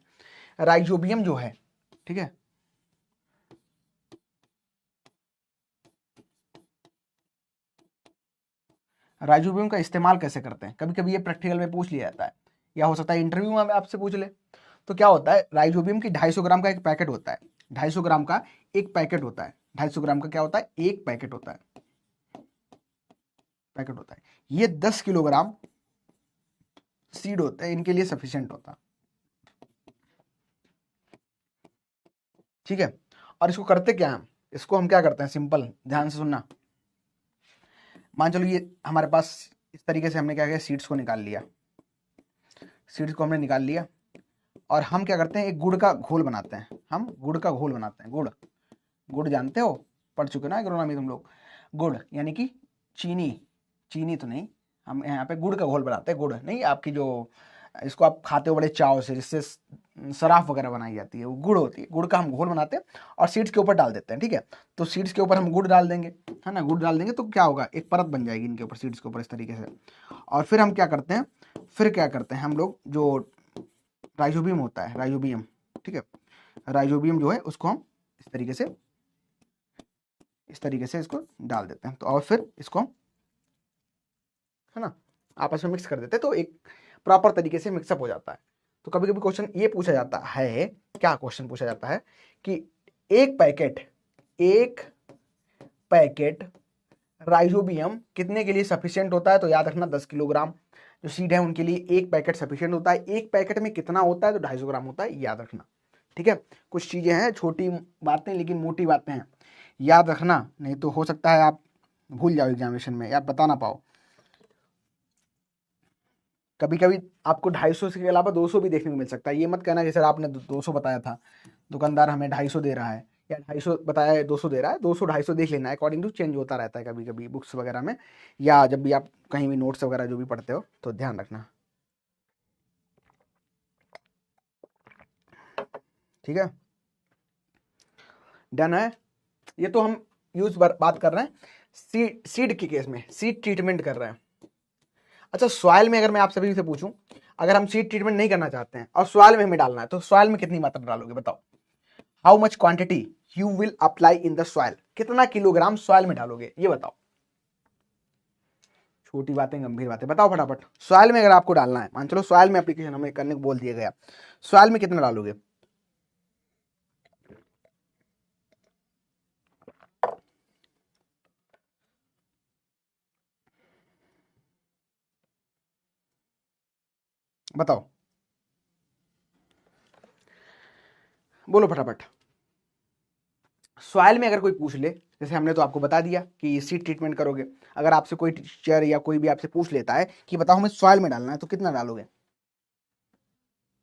राइजोबियम जो है, ठीक है, राइजोबियम का इस्तेमाल कैसे करते हैं, कभी कभी ये प्रैक्टिकल में पूछ लिया जाता है, या हो सकता है इंटरव्यू में आपसे पूछ ले। तो क्या होता है, राइजोबियम की 250 ग्राम का एक पैकेट होता है, 250 ग्राम का एक पैकेट होता है, 250 ग्राम का क्या होता है, एक पैकेट होता है, पैकेट होता है। ये 10 किलोग्राम सीड होता है, इनके लिए सफिशिएंट होता है, ठीक है। और इसको करते क्या हम, इसको हम क्या करते हैं, सिंपल ध्यान से सुनना। मान चलो ये हमारे पास इस तरीके से हमने क्या किया, सीड्स को निकाल लिया, सीड्स को हमने निकाल लिया, और हम क्या करते हैं, एक गुड़ का घोल बनाते हैं, हम गुड़ का घोल बनाते हैं। गुड़, गुड़ जानते हो, पढ़ चुके ना एग्रोनॉमी तुम लोग। गुड़ यानी कि चीनी, चीनी तो नहीं, हम यहाँ पे गुड़ का घोल बनाते हैं। गुड़ नहीं, आपकी जो इसको आप खाते हो बड़े चाव से, जिससे शराब वगैरह बनाई जाती है, वो गुड़ होती है। गुड़ का हम घोल बनाते हैं और सीड्स के ऊपर डाल देते हैं, ठीक है। तो सीड्स के ऊपर हम गुड़ डाल देंगे, है ना, गुड़ डाल देंगे तो क्या होगा, एक परत बन जाएगी इनके ऊपर, सीड्स के ऊपर इस तरीके से। और फिर हम क्या करते हैं, फिर क्या करते हैं हम लोग, जो राइजोबियम होता है, राइजोबियम, ठीक है, राइजोबियम जो है उसको हम इस तरीके से, इस तरीके से इसको डाल देते हैं। तो और फिर इसको, है ना, आपस में मिक्स कर देते हैं, तो एक प्रॉपर तरीके से मिक्सअप हो जाता है। तो कभी कभी क्वेश्चन ये पूछा जाता है, क्या क्वेश्चन पूछा जाता है कि एक पैकेट राइजोबियम कितने के लिए सफिशिएंट होता है, तो याद रखना 10 किलोग्राम जो सीड है उनके लिए एक पैकेट सफिशिएंट होता है। एक पैकेट में कितना होता है, तो 250 ग्राम होता है, याद रखना, ठीक है। कुछ चीजें हैं छोटी बातें लेकिन मोटी बातें हैं, याद रखना, नहीं तो हो सकता है आप भूल जाओ एग्जामिनेशन में या बता ना पाओ। कभी कभी आपको 250 के अलावा 200 भी देखने को मिल सकता है, ये मत कहना जैसे आपने 200 बताया था, दुकानदार हमें 250 दे रहा है, या 250 बताया है, 200 दे रहा है, 200 250 देख लेना है, अकॉर्डिंग टू चेंज होता रहता है कभी कभी बुक्स वगैरह में, या जब भी आप कहीं भी नोट्स वगैरह जो भी पढ़ते हो तो ध्यान रखना, ठीक है। डन है। ये तो हम बात कर रहे हैं सीड के केस में, सीड ट्रीटमेंट कर रहे हैं। अच्छा, सॉइल में अगर मैं आप सभी से पूछूं, अगर हम सीड ट्रीटमेंट नहीं करना चाहते हैं और सॉइल में हमें डालना है, तो सॉइल में कितनी मात्रा डालोगे बताओ? How much quantity you will apply in the soil, कितना किलोग्राम सॉइल में डालोगे ये बताओ। छोटी बातें गंभीर बातें बताओ फटाफट। सॉइल में अगर आपको डालना है, मान चलो सॉइल में एप्लीकेशन हमें करने को बोल दिया गया, सॉइल में कितना डालोगे? बताओ, बोलो फटाफट। सॉइल में अगर कोई पूछ ले, जैसे हमने तो आपको बता दिया कि सीड ट्रीटमेंट करोगे, अगर आपसे कोई टीचर या कोई भी आपसे पूछ लेता है कि बताओ हमें सॉइल में डालना है, तो कितना डालोगे?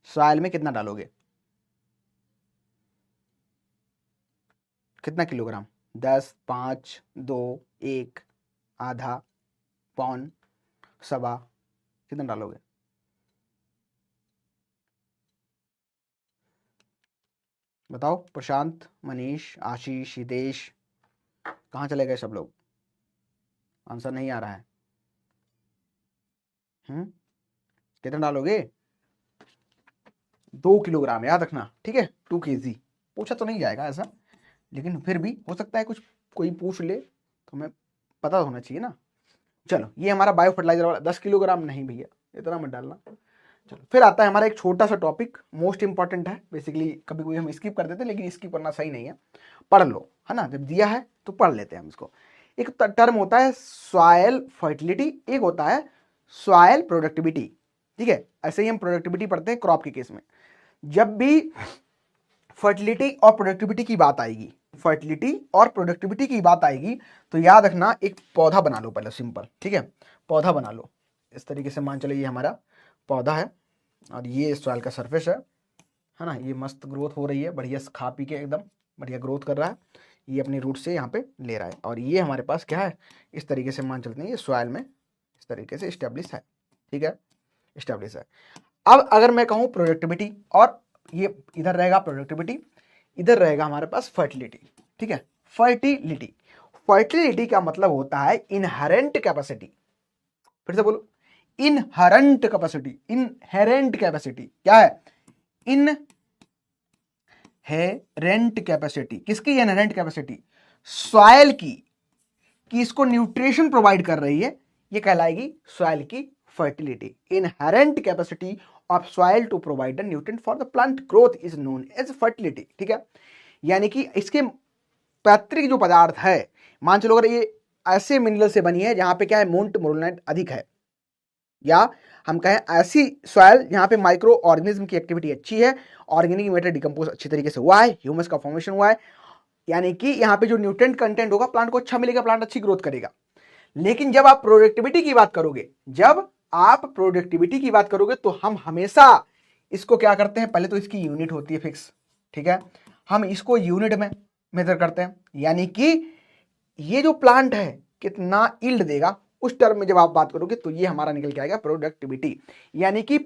सॉइल में कितना डालोगे? कितना किलोग्राम? 10, 5, 2, 1, आधा, पौन, सवा, कितना डालोगे? बताओ प्रशांत, मनीष, आशीष, हितेश, कहाँ चले गए सब लोग? आंसर नहीं आ रहा है। कितना डालोगे? 2 किलोग्राम, याद रखना, ठीक है, 2 kg। पूछा तो नहीं जाएगा ऐसा, लेकिन फिर भी हो सकता है कुछ कोई पूछ ले, तो हमें पता होना चाहिए ना। चलो, ये हमारा बायो फर्टिलाइजर वाला 10 किलोग्राम नहीं भैया, इतना मत डालना। चलो, फिर आता है हमारा एक छोटा सा टॉपिक, मोस्ट इंपॉर्टेंट है बेसिकली, कभी कोई हम स्किप कर देते हैं, लेकिन स्किप करना सही नहीं है, पढ़ लो, है ना, जब दिया है तो पढ़ लेते हैं हम इसको। एक टर्म होता है सॉयल फर्टिलिटी, एक होता है सॉयल प्रोडक्टिविटी, ठीक है। ऐसे ही हम प्रोडक्टिविटी पढ़ते हैं क्रॉप के केस में। जब भी फर्टिलिटी और प्रोडक्टिविटी की बात आएगी, फर्टिलिटी और प्रोडक्टिविटी की बात आएगी, तो याद रखना एक पौधा बना लो पहले, सिंपल, ठीक है, पौधा बना लो इस तरीके से। मान चलो ये हमारा पौधा है और ये सॉइल का सरफेस है ना, ये मस्त ग्रोथ हो रही है, बढ़िया खा पी के एकदम बढ़िया ग्रोथ कर रहा है, ये अपनी रूट से यहाँ पे ले रहा है, और ये हमारे पास क्या है, इस तरीके से मान चलते हैं ये सॉइल में इस तरीके से स्टेब्लिश है, ठीक है, स्टेब्लिश है। अब अगर मैं कहूँ प्रोडक्टिविटी, और ये इधर रहेगा प्रोडक्टिविटी, इधर रहेगा हमारे पास फर्टिलिटी, ठीक है। फर्टिलिटी, फर्टिलिटी का मतलब होता है इनहेरेंट कैपेसिटी। फिर से बोलो, इनहेरेंट कैपेसिटी, इनहेरेंट कैपेसिटी क्या है? इनहेरेंट कैपेसिटी, किसकी इनहेरेंट कैपेसिटी? सॉइल की, कि इसको न्यूट्रिशन प्रोवाइड कर रही है, ये कहलाएगी सॉइल की fertility. Inherent capacity of soil to provide the nutrient for the plant growth is known as fertility, ठीक है। यानी कि इसके पैतृक जो पदार्थ है, मान चलो अगर ये ऐसे मिनरल से बनी है जहां पे क्या है, मोन्ट मोरनाइट अधिक है, या हम कहें ऐसी सॉइल जहां पे माइक्रो ऑर्गेनिज्म की एक्टिविटी अच्छी है, ऑर्गेनिक मैटर डिकम्पोज अच्छी तरीके से हुआ है, ह्यूमस का फॉर्मेशन हुआ है, यानी कि यहाँ पे जो न्यूट्रिएंट कंटेंट होगा प्लांट को अच्छा मिलेगा, प्लांट अच्छी ग्रोथ करेगा। लेकिन जब आप प्रोडक्टिविटी की बात करोगे, जब आप प्रोडक्टिविटी की बात करोगे, तो हम हमेशा इसको क्या करते हैं, पहले तो इसकी यूनिट होती है फिक्स, ठीक है, हम इसको यूनिट में मेजर करते हैं, यानी कि ये जो प्लांट है कितना यील्ड देगा, उस टर्म में जब आप बात करोगे तो ये हमारा निकल के आएगा प्रोडक्टिविटी, यानी कि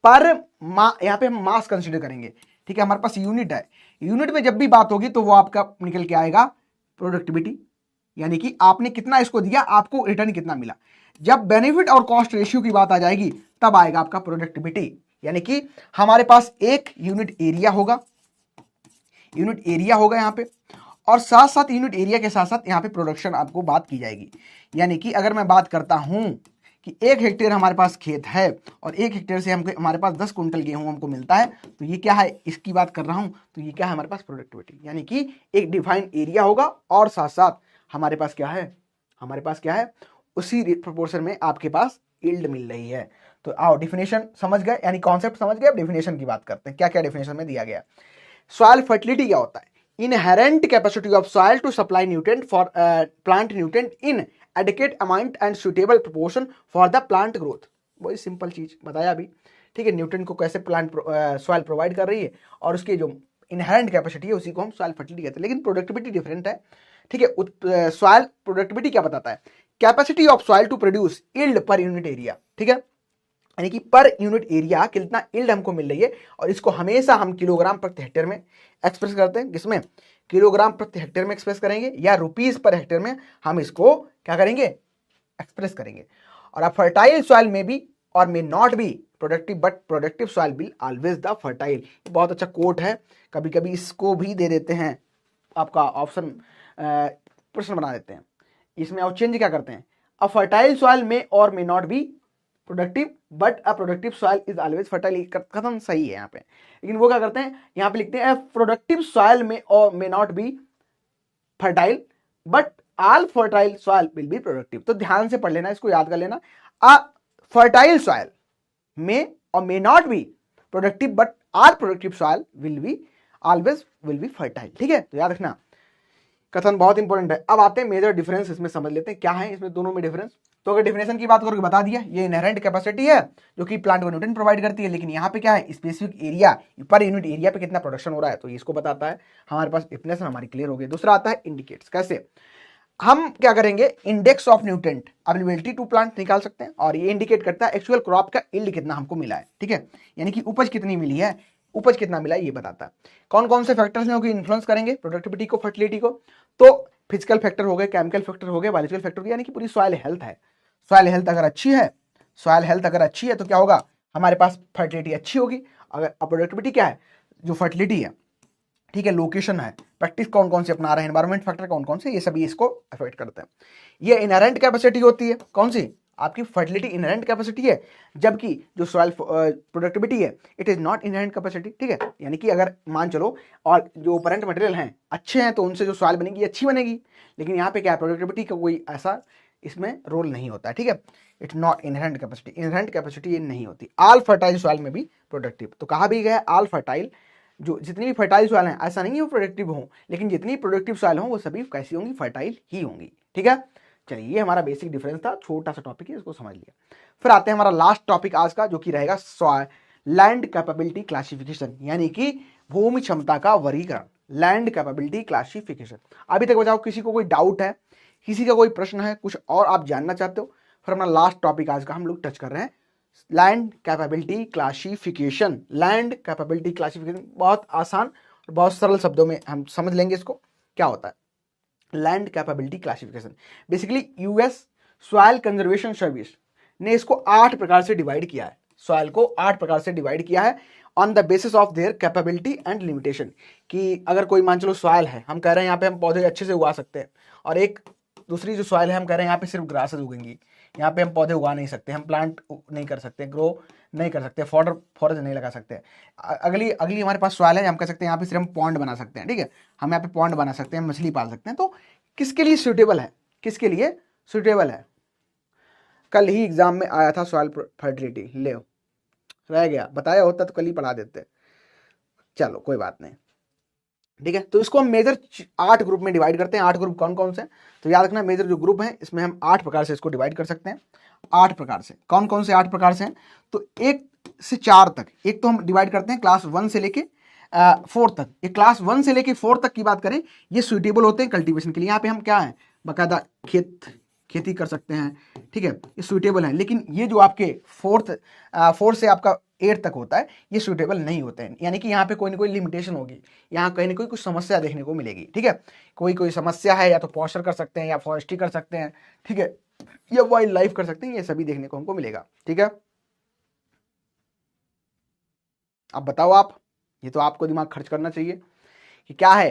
पर यहां पे हम मास कंसीडर करेंगे, ठीक है, हमारे पास यूनिट है, यूनिट में जब भी बात होगी तो वो आपका निकल के आएगा प्रोडक्टिविटी, यानी कि आपने कितना इसको दिया, आपको रिटर्न कितना मिला। जब बेनिफिट और कॉस्ट रेशियो की बात आ जाएगी, तब आएगा आपका प्रोडक्टिविटी, यानी कि हमारे पास एक यूनिट एरिया होगा, यूनिट एरिया होगा यहाँ पे, और साथ साथ यूनिट एरिया के साथ साथ यहाँ पे प्रोडक्शन आपको बात की जाएगी। यानी कि अगर मैं बात करता हूं कि 1 हेक्टेयर हमारे पास खेत है और 1 हेक्टेयर से हमको हमारे पास 10 कुंटल गेहूं हमको मिलता है, तो ये क्या है, इसकी बात कर रहा हूं, तो ये क्या है हमारे पास प्रोडक्टिविटी, यानी कि एक डिफाइंड एरिया होगा और साथ साथ हमारे पास क्या है, हमारे पास क्या है, उसी प्रोपोर्शन में आपके पास यील्ड मिल रही है। तो आओ डिफिनेशन समझ गए, यानी कॉन्सेप्ट समझ गए, अब डिफिनेशन की बात करते हैं, क्या क्या डिफिनेशन में दिया गया। सॉइल फर्टिलिटी क्या होता है? Inherent capacity of soil to supply nutrient for plant nutrient in adequate amount and suitable proportion for the plant growth. वही सिंपल चीज बताया अभी, ठीक है, न्यूट्रिएंट को कैसे प्लांट सॉइल प्रोवाइड कर रही है और उसके जो इनहेरेंट कैपेसिटी है उसी को हम सॉइल फर्टिलिटी कहते हैं, लेकिन प्रोडक्टिविटी डिफरेंट है। ठीक है, सॉइल प्रोडक्टिविटी क्या बताता है? Capacity of soil to produce yield per unit area. ठीक है, यानी कि पर यूनिट एरिया कितना यील्ड हमको मिल रही है, और इसको हमेशा हम किलोग्राम प्रति हेक्टेयर में एक्सप्रेस करते हैं। किसमें? किलोग्राम प्रति हेक्टेयर में एक्सप्रेस करेंगे, या रुपीस पर हेक्टेयर में हम इसको क्या करेंगे? एक्सप्रेस करेंगे। और अब फर्टाइल सॉइल में भी और may not be productive, but productive soil will always the fertile. बहुत अच्छा कोट है, कभी कभी इसको भी दे देते हैं आपका ऑप्शन, प्रश्न बना देते हैं इसमें, और चेंज क्या करते हैं? अ फर्टाइल सॉइल में और may not be productive but a productive soil is always fertile. कथन सही है यहाँ पे, लेकिन वो क्या करते हैं? यहाँ पे लिखते हैं प्रोडक्टिव सॉइल में और may not be fertile but all fertile soil will be productive. तो ध्यान से पढ़ लेना, इसको याद कर लेना। अ फर्टाइल सॉइल में और may not be productive but all productive soil will be always will be fertile. ठीक है, तो याद रखना, कथन बहुत इंपॉर्टेंट है। अब आते हैं मेजर डिफरेंस, इसमें समझ लेते हैं क्या है इसमें दोनों में डिफरेंस। तो अगर डिफिनेशन की बात करोगे बता दिया, ये इनहेरेंट कैपेसिटी है जो कि प्लांट को न्यूट्रिएंट प्रोवाइड करती है, लेकिन यहाँ पे क्या है? स्पेसिफिक एरिया पर यूनिट एरिया पे कितना प्रोडक्शन हो रहा है, तो इसको बताता है। हमारे पास डिफिनेशन हमारी क्लियर हो गई। दूसरा आता है इंडिकेट्स। कैसे? हम क्या करेंगे? Index of nutrient availability to plant निकाल सकते हैं, और ये इंडिकेट करता है एक्चुअल क्रॉप का यील्ड कितना हमको मिला है। ठीक है, यानी कि उपज कितनी मिली है, उपज कितना मिला है, ये बताता है। कौन कौन से फैक्टर्स हैं जो इन्फ्लुएंस करेंगे प्रोडक्टिविटी को, फर्टिलिटी को? तो फिजिकल फैक्टर हो गए, केमिकल फैक्टर हो गए, बायोलॉजिकल फैक्टर हो गए, यानी कि पूरी सॉइल हेल्थ है। सॉइल हेल्थ अगर अच्छी है, सॉइल हेल्थ अगर अच्छी है तो क्या होगा? हमारे पास फर्टिलिटी अच्छी होगी। अगर प्रोडक्टिविटी क्या है? जो फर्टिलिटी है, ठीक है, लोकेशन है, प्रैक्टिस कौन कौन से अपना रहे हैं, एनवायरमेंट फैक्टर कौन कौन से, ये सभी इसको अफेक्ट करते हैं। ये इनहेरेंट कैपेसिटी होती है, कौन सी? आपकी फर्टिलिटी इनहेरेंट कैपेसिटी है, जबकि जो सॉइल प्रोडक्टिविटी है it is not inherent capacity. ठीक है, यानी कि अगर मान चलो और जो ओपरेंट मटेरियल हैं अच्छे हैं तो उनसे जो सॉइल बनेगी अच्छी बनेगी, लेकिन यहाँ पे क्या है? प्रोडक्टिविटी का कोई ऐसा इसमें रोल नहीं होता है। ठीक है, it's not inherent capacity, inherent capacity ये नहीं होती। ऑल फर्टाइल सॉइल में भी प्रोडक्टिव, तो कहा भी गया ऑल फर्टाइल, जो जितनी भी फर्टाइल सॉइल हैं ऐसा नहीं है वो प्रोडक्टिव हों, लेकिन जितनी प्रोडक्टिव सॉइल हों वो सभी कैसी होंगी? फर्टाइल ही होंगी। ठीक है, चलिए ये हमारा बेसिक डिफरेंस था, छोटा सा टॉपिक है, इसको समझ लिया। फिर आते हैं हमारा लास्ट टॉपिक आज का, जो कि रहेगा लैंड कैपेबिलिटी क्लासिफिकेशन, यानी कि भूमि क्षमता का वर्गीकरण। Land capability classification. अभी तक बताओ किसी को कोई डाउट है, किसी का कोई प्रश्न है, कुछ और आप जानना चाहते हो? फिर अपना लास्ट टॉपिक आज का हम लोग टच कर रहे हैं, land capability classification. Land capability classification बहुत आसान और बहुत सरल शब्दों में हम समझ लेंगे इसको। क्या होता है land capability classification? Basically US soil conservation service ने इसको 8 प्रकार से डिवाइड किया है। सॉइल को 8 प्रकार से डिवाइड किया है on the basis of their capability and limitation. कि अगर कोई मान चलो सॉइल है, हम कह रहे हैं यहाँ पे हम पौधे अच्छे से उगा सकते हैं, और एक दूसरी जो सॉइल है हम कह रहे हैं यहाँ पे सिर्फ ग्रासेस उगेंगी, यहाँ पे हम पौधे उगा नहीं सकते, हम प्लांट नहीं कर सकते, ग्रो नहीं कर सकते, फॉरेस्ट नहीं लगा सकते। अगली हमारे पास सवाल है, हम कह सकते हैं यहाँ पे सिर्फ हम पॉन्ड बना सकते हैं। ठीक है, हम यहाँ पे पॉन्ड बना सकते हैं, मछली पाल सकते हैं। तो किसके लिए सूटेबल है, किसके लिए सूटेबल है? कल ही एग्जाम में आया था सॉइल फर्टिलिटी, ले रह गया, बताया होता तो कल ही पढ़ा देते। चलो कोई बात नहीं, ठीक है। तो इसको हम मेजर 8 ग्रुप में डिवाइड करते हैं। 8 ग्रुप कौन कौन से? तो याद रखना, मेजर जो ग्रुप है इसमें हम 8 प्रकार से इसको डिवाइड कर सकते हैं। 8 प्रकार से, कौन कौन से 8 प्रकार से हैं? तो 1 से 4 तक, एक तो हम डिवाइड करते हैं क्लास 1 से लेके 4 तक। ये क्लास 1 से लेके 4 तक की बात करें, ये सुइटेबल होते हैं कल्टीवेशन के लिए। यहाँ पे हम क्या है, बाकायदा खेती कर सकते हैं, ठीक है, ये सुइटेबल है। लेकिन ये जो आपके 4 से आपका 8 तक होता है, ये सुइटेबल नहीं होते हैं। यानी कि यहाँ पे कोई ना कोई लिमिटेशन होगी, यहाँ कहीं ना कोई कुछ समस्या देखने को मिलेगी। ठीक है, कोई समस्या है, या तो पॉस्चर कर सकते हैं, या फॉरेस्ट्री कर सकते हैं, ठीक है, या वाइल्ड लाइफ कर सकते हैं, ये सभी देखने को हमको मिलेगा। ठीक है, अब बताओ आप, ये तो आपको दिमाग खर्च करना चाहिए कि क्या है,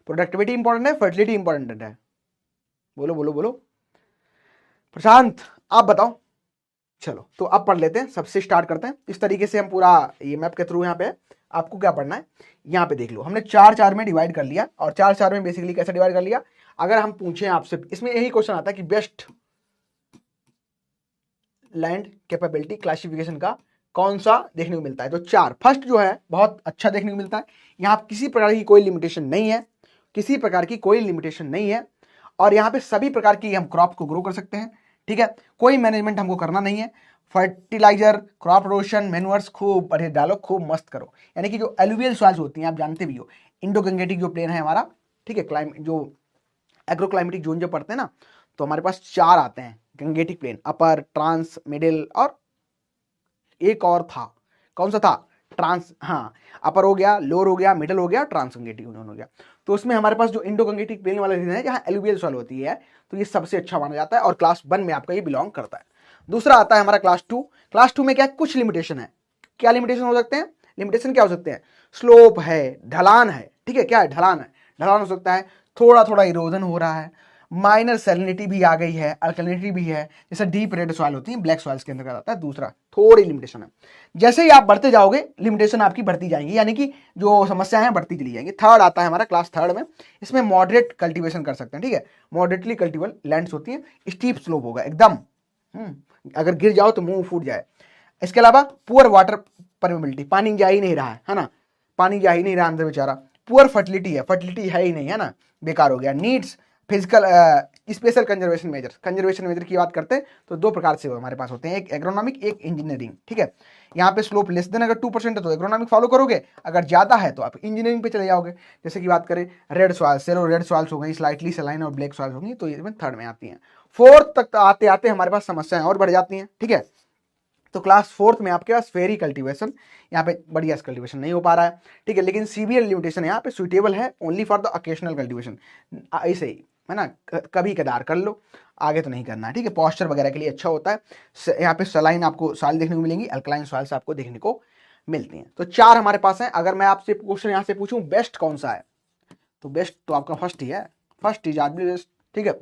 प्रोडक्टिविटी इंपॉर्टेंट है, फर्टिलिटी इंपॉर्टेंट है? बोलो बोलो बोलो। प्रशांत आप बताओ। चलो तो अब पढ़ लेते हैं, सबसे स्टार्ट करते हैं। इस तरीके से हम पूरा ये मैप के थ्रू यहाँ पे आपको क्या पढ़ना है, यहाँ पे देख लो, हमने 4-4 में डिवाइड कर लिया। और 4-4 में बेसिकली कैसे डिवाइड कर लिया, अगर हम पूछें आपसे, इसमें यही क्वेश्चन आता है कि बेस्ट लैंड कैपेबिलिटी क्लासिफिकेशन का कौन सा देखने को मिलता है। तो 4 फर्स्ट जो है बहुत अच्छा देखने को मिलता है। यहाँ किसी प्रकार की कोई लिमिटेशन नहीं है, किसी प्रकार की कोई लिमिटेशन नहीं है, और यहाँ पे सभी प्रकार की हम क्रॉप को ग्रो कर सकते हैं। ठीक है, कोई मैनेजमेंट हमको करना नहीं है। फर्टिलाइजर, क्रॉप रोटेशन, मैन्योर्स खूब बढ़िया डालो, खूब मस्त करो। यानी कि जो एलुवियल सॉइल्स होती हैं, आप जानते भी हो, इंडो गंगेटिक जो प्लेन है हमारा, ठीक है, क्लाइमेट जो एग्रोक्लाइमेटिक जोन जब पढ़ते हैं ना, तो हमारे पास 4 आते हैं गंगेटिक प्लेन, अपर, ट्रांस, मिडिल और एक और था, कौन सा था, ट्रांस, हाँ, अपर हो गया, लोअर हो गया, मिडिल हो गया, ट्रांस गंगेटिक यूनियन हो गया। तो उसमें हमारे पास जो इंडो गंगेटिक प्लेन वाला रीजन है जहाँ एलुवियल सॉइल होती है, तो ये सबसे अच्छा माना जाता है और क्लास 1 में आपका ये बिलोंग करता है। दूसरा आता है हमारा क्लास 2। क्लास 2 में क्या कुछ लिमिटेशन है, क्या लिमिटेशन हो सकते हैं, लिमिटेशन क्या हो सकते हैं, स्लोप है, ढलान है, ठीक है, क्या है, ढलान है, ढलान हो सकता है, थोड़ा थोड़ा इरोजन हो रहा है, माइनर सैलिनिटी भी आ गई है, अल्कलिनिटी भी है, जैसे डीप रेड सॉइल होती है, ब्लैक सॉइल्स के अंदर आता है। दूसरा थोड़ी लिमिटेशन है, जैसे ही आप बढ़ते जाओगे लिमिटेशन आपकी बढ़ती जाएंगी, यानी कि जो समस्याएं हैं बढ़ती चली जाएंगी। थर्ड आता है हमारा क्लास 3 में, इसमें मॉडरेट कल्टीवेशन कर सकते हैं, ठीक है, मॉडरेटली कल्टीवेबल लैंड्स होती हैं, स्टीप स्लोप होगा एकदम, अगर गिर जाओ तो मुंह फूट जाए। इसके अलावा पुअर वाटर परमेबिलिटी, पानी जा ही नहीं रहा है ना, पानी जा ही नहीं रहा अंदर बेचारा। पुअर फर्टिलिटी है, फर्टिलिटी है ही नहीं, है ना, बेकार हो गया। Needs physical special conservation measure, conservation measure की बात करते हैं तो 2 प्रकार से हमारे पास होते हैं, एक एग्रोनॉमिक, एक इंजीनियरिंग, ठीक है। यहाँ पे स्लोप लेस देन अगर 2% है तो एग्रोनॉमिक फॉलो करोगे, अगर ज्यादा है तो आप इंजीनियरिंग पे चले जाओगे। जैसे कि बात करें रेड सॉइल, सेरो रेड सॉइल्स हो गई, स्लाइटली सलाइन और ब्लैक सॉइल्स होंगी, तो ये 3rd में आती हैं। 4th तक आते आते हमारे पास समस्याएं और बढ़ जाती हैं, ठीक है। तो क्लास 4th में आपके पास फेरी कल्टीवेशन, यहाँ पे बढ़िया कल्टीवेशन नहीं हो पा रहा है, ठीक है, लेकिन सीवियर लिमिटेशन यहाँ पे सुइटेबल है only for the occasional cultivation, ऐसे ही है ना, कभी कदार कर लो, आगे तो नहीं करना है, ठीक है। पॉस्चर वगैरह के लिए अच्छा होता है। यहाँ पे सलाइन आपको सॉइल देखने को मिलेंगी, अल्कलाइन सॉइल्स आपको देखने को मिलती हैं। तो 4 हमारे पास हैं। अगर मैं आपसे क्वेश्चन यहाँ से पूछूं बेस्ट कौन सा है, तो बेस्ट तो आपका फर्स्ट ही है, फर्स्ट इज ऑलवेज बेस्ट, ठीक है,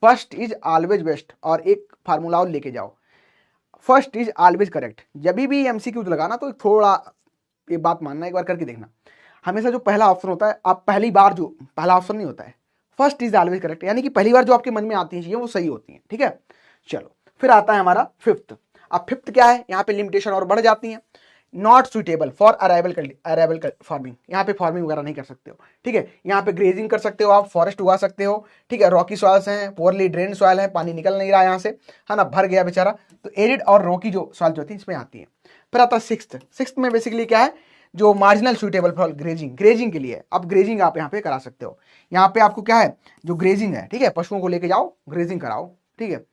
फर्स्ट इज ऑलवेज बेस्ट। और एक फार्मूला और लेके जाओ, फर्स्ट इज ऑलवेज करेक्ट। जब भी एमसीक्यूज लगाना तो थोड़ा ये बात मानना, एक बार करके देखना, हमेशा जो पहला ऑप्शन होता है, आप पहली बार जो पहला ऑप्शन नहीं होता है, फर्स्ट इज ऑलवेज करेक्ट, यानी कि पहली बार जो आपके मन में आती है चीजें वो सही होती हैं, ठीक है। चलो फिर आता है हमारा 5th। अब 5th क्या है, यहाँ पे लिमिटेशन और बढ़ जाती है। Not suitable for arrival farming, यहाँ पे फार्मिंग वगैरह नहीं कर सकते हो, ठीक है। यहाँ पे ग्रेजिंग कर सकते हो, आप फॉरेस्ट उगा सकते हो, ठीक है। रॉकी सॉइल्स हैं, पोअरली ड्रेन सॉइल है, पानी निकल नहीं रहा यहाँ से, है ना, भर गया बेचारा, तो एरिड और रॉकी जो सॉइल होती है इसमें आती है। फिर आता है 6th में बेसिकली क्या है, जो marginal suitable for grazing, grazing के लिए, अब ग्रेजिंग आप यहाँ पे करा सकते हो। यहाँ पे आपको क्या है, जो ग्रेजिंग है, ठीक है, पशुओं को लेके जाओ, ग्रेजिंग कराओ, ठीक है,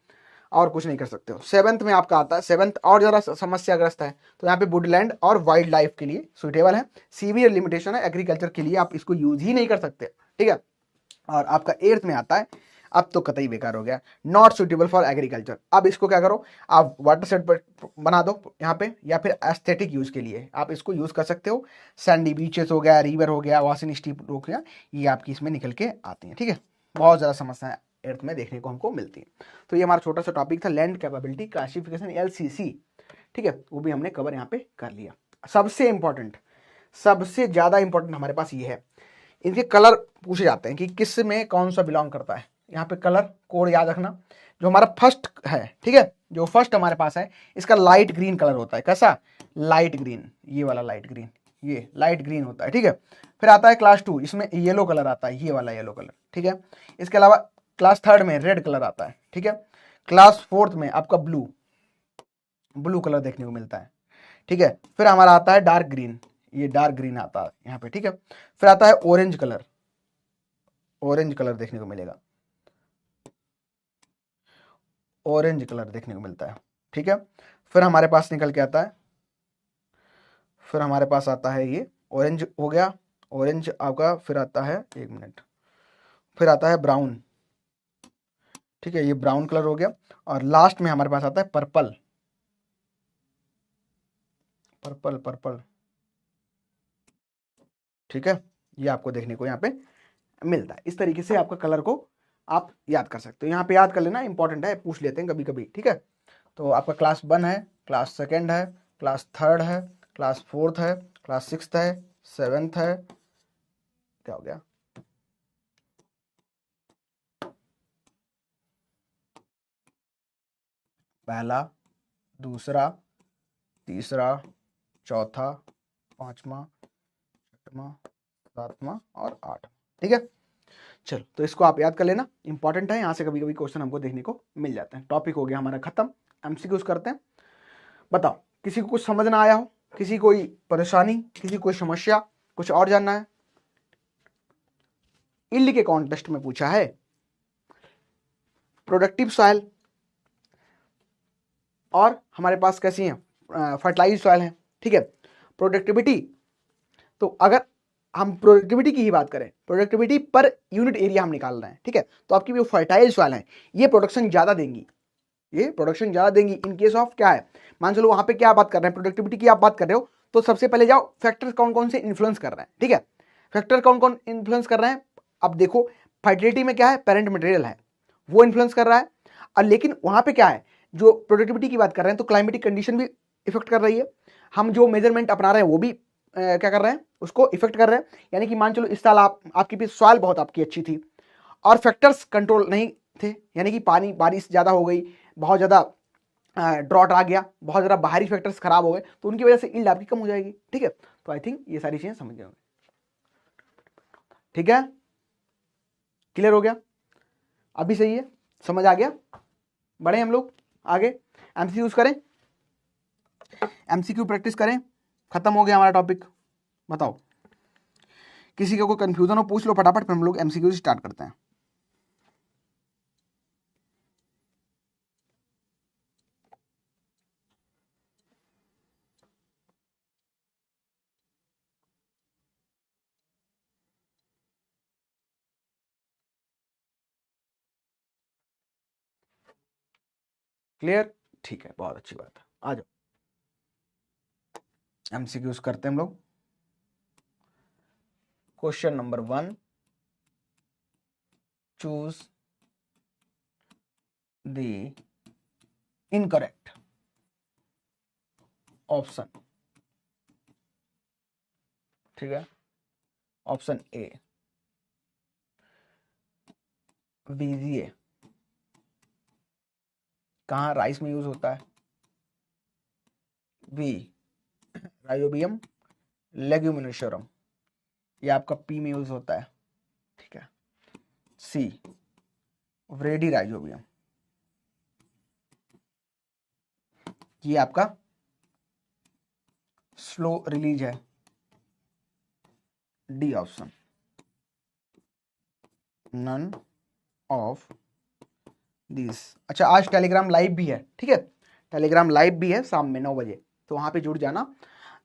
और कुछ नहीं कर सकते हो। 7th में आपका आता है, 7th और जरा समस्याग्रस्त है, तो यहाँ पे वुडलैंड और वाइल्ड लाइफ के लिए सुइटेबल है। सीवियर लिमिटेशन है, एग्रीकल्चर के लिए आप इसको यूज ही नहीं कर सकते, ठीक है। और आपका 8th में आता है, अब तो कतई बेकार हो गया, नॉट सुटेबल फॉर एग्रीकल्चर। अब इसको क्या करो, आप वाटर सेट पर बना दो यहाँ पे, या फिर एस्थेटिक यूज के लिए आप इसको यूज कर सकते हो। सैंडी बीचेस हो गया, रिवर हो गया, वॉशिंग स्ट्रीप हो गया, ये आपकी इसमें निकल के आती हैं, ठीक है। बहुत ज़्यादा समस्याएं एर्थ में देखने को हमको मिलती है। तो ये हमारा छोटा सा टॉपिक था, लैंड कैपेबिलिटी क्लासिफिकेशन LCC, ठीक है, वो भी हमने कवर यहाँ पे कर लिया। सबसे इंपॉर्टेंट, सबसे ज्यादा इंपॉर्टेंट हमारे पास ये है, इनके कलर पूछे जाते हैं कि किस में कौन सा बिलोंग करता है। यहाँ पे कलर कोड याद रखना, जो हमारा फर्स्ट है, ठीक है, जो फर्स्ट हमारे पास है इसका लाइट ग्रीन कलर होता है। कैसा, लाइट ग्रीन, ये वाला लाइट ग्रीन, ये लाइट ग्रीन होता है, ठीक है। फिर आता है क्लास 2, इसमें येलो कलर आता है, ये वाला येलो कलर, ठीक है। इसके अलावा क्लास 3 में रेड कलर आता है, ठीक है। क्लास 4 में आपका ब्लू, ब्लू कलर देखने को मिलता है, ठीक है। फिर हमारा आता है डार्क ग्रीन, ये डार्क ग्रीन आता है यहाँ पे, ठीक है। फिर आता है ऑरेंज कलर, ऑरेंज कलर देखने को मिलेगा, ऑरेंज कलर देखने को मिलता है, ठीक है। फिर हमारे पास निकल के आता है, फिर हमारे पास आता है ये ऑरेंज हो गया, ऑरेंज आपका, फिर आता है, एक मिनट, फिर आता है ब्राउन, ठीक है, ये ब्राउन कलर हो गया। और लास्ट में हमारे पास आता है पर्पल, पर्पल पर्पल, ठीक है, ये आपको देखने को यहाँ पे मिलता है। इस तरीके से आपका कलर को आप याद कर सकते हो, यहाँ पे याद कर लेना, इंपॉर्टेंट है, पूछ लेते हैं कभी कभी, ठीक है। तो आपका क्लास 1 है, क्लास 2 है, क्लास 3 है, क्लास 4 है, क्लास 6 है, 7th है, क्या हो गया, पहला, दूसरा, तीसरा, चौथा, 5वां, 6वां, 7वां और 8वां, ठीक है। चलो, तो इसको आप याद कर लेना, इंपॉर्टेंट है, यहाँ से कभी कभी क्वेश्चन हमको देखने को मिल जाते हैं। टॉपिक हो गया हमारा खत्म, एमसीक्यूज करते हैं। बताओ, किसी को कुछ समझ ना आया हो, किसी कोई परेशानी, किसी कोई समस्या, कुछ और जानना है? इल्ड के कॉन्टेस्ट में पूछा है, प्रोडक्टिव सॉइल और हमारे पास कैसी है, फर्टिलाइज सॉइल है, ठीक है। प्रोडक्टिविटी, तो अगर हम प्रोडक्टिविटी की ही बात करें, प्रोडक्टिविटी पर यूनिट एरिया हम निकाल रहे हैं, ठीक है। तो आपकी जो फर्टाइल सॉइल है ये प्रोडक्शन ज्यादा देंगी, ये प्रोडक्शन ज्यादा देंगी इन केस ऑफ क्या है, मान चलो वहां पे क्या बात कर रहे हैं, प्रोडक्टिविटी की आप बात कर रहे हो, तो सबसे पहले जाओ फैक्टर कौन कौन से इन्फ्लुएंस कर रहे हैं, ठीक है। फैक्टर कौन कौन इन्फ्लुएंस कर रहे हैं, अब देखो फर्टिलिटी में क्या है, पेरेंट मटेरियल है, वो इन्फ्लुएंस कर रहा है। और लेकिन वहां पे क्या है, जो प्रोडक्टिविटी की बात कर रहे हैं तो क्लाइमेटिक कंडीशन भी इफेक्ट कर रही है, हम जो मेजरमेंट अपना रहे हैं वो भी क्या कर रहे हैं, उसको इफेक्ट कर रहे हैं। यानी कि मान चलो इस साल आपकी भी सॉइल बहुत आपकी अच्छी थी और फैक्टर्स कंट्रोल नहीं थे, यानी कि पानी बारिश ज़्यादा हो गई, बहुत ज़्यादा ड्रॉट आ गया, बहुत ज़्यादा बाहरी फैक्टर्स खराब हो गए, तो उनकी वजह से यील्ड आपकी कम हो जाएगी, ठीक है। तो आई थिंक ये सारी चीज़ें समझ गए होंगे, ठीक है, क्लियर हो गया, अभी सही है, समझ आ गया। बढ़े हम लोग आगे, एमसीक्यूज करें, एमसीक्यू प्रैक्टिस करें, खत्म हो गया हमारा टॉपिक। बताओ, किसी का कोई कंफ्यूजन हो पूछ लो फटाफट, फिर हम लोग एमसीक्यू स्टार्ट करते हैं। क्लियर, ठीक है, बहुत अच्छी बात है, आ जाओ एमसीक्यूज करते हैं हम लोग। Question number 1, choose the incorrect option, ठीक है। ऑप्शन ए बीजीए कहाँ राइस में यूज होता है, बी राइजोबियम लेग्यूमिनोसोरम, ये आपका पी में यूज होता है, ठीक है। सी व्रेडी राइजोबियम, ये आपका स्लो रिलीज है, D option none of this. अच्छा, आज टेलीग्राम लाइव भी है, ठीक है, टेलीग्राम लाइव भी है शाम में 9 बजे, तो वहां पे जुड़ जाना।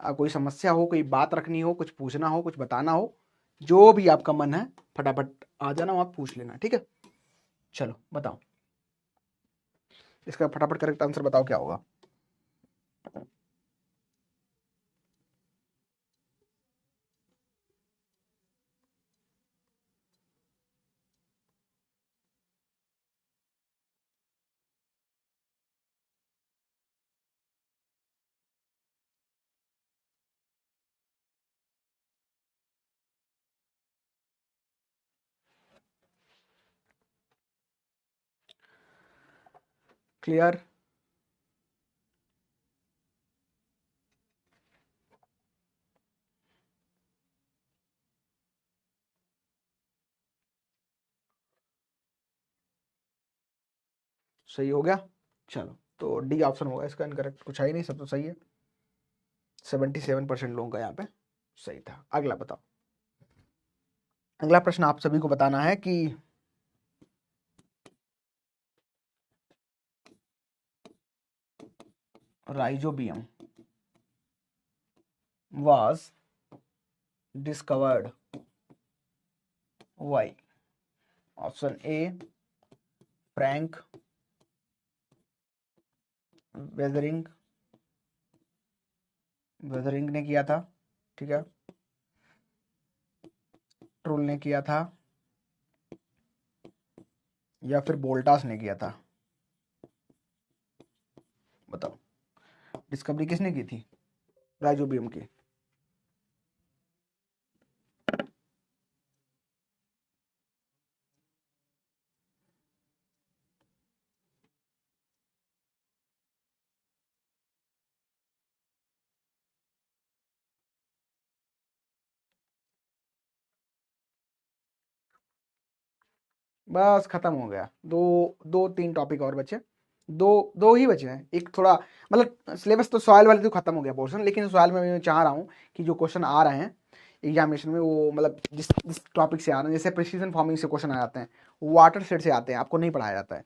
कोई समस्या हो, कोई बात रखनी हो, कुछ पूछना हो, कुछ बताना हो, जो भी आपका मन है फटाफट आ जाना, वहां पूछ लेना, ठीक है। चलो बताओ, इसका फटाफट करेक्ट आंसर बताओ क्या होगा। क्लियर, सही हो गया। चलो, तो डी ऑप्शन होगा इसका इनकरेक्ट, कुछ है ही नहीं, सब तो सही है। 77% लोगों का यहाँ पे सही था। अगला बताओ, अगला प्रश्न आप सभी को बताना है कि rhizobium was discovered by option A Frank weathering, weathering ने किया था, ठीक है। ट्रूल ने किया था, या फिर बोल्टास ने किया था, बताओ डिस्कवरी किसने की थी राइजोबियम की। बस खत्म हो गया। दो तीन टॉपिक और बचे, दो ही बचे हैं। एक थोड़ा मतलब सिलेबस तो सॉइल वाले तो खत्म हो गया पोर्शन, लेकिन सॉइल में मैं चाह रहा हूँ कि जो क्वेश्चन आ रहे हैं एग्जामिनेशन में वो मतलब जिस टॉपिक से आ रहे हैं, जैसे प्रिसीजन फार्मिंग से क्वेश्चन आ जाते हैं, वाटर शेड से आते हैं, आपको नहीं पढ़ाया जाता है,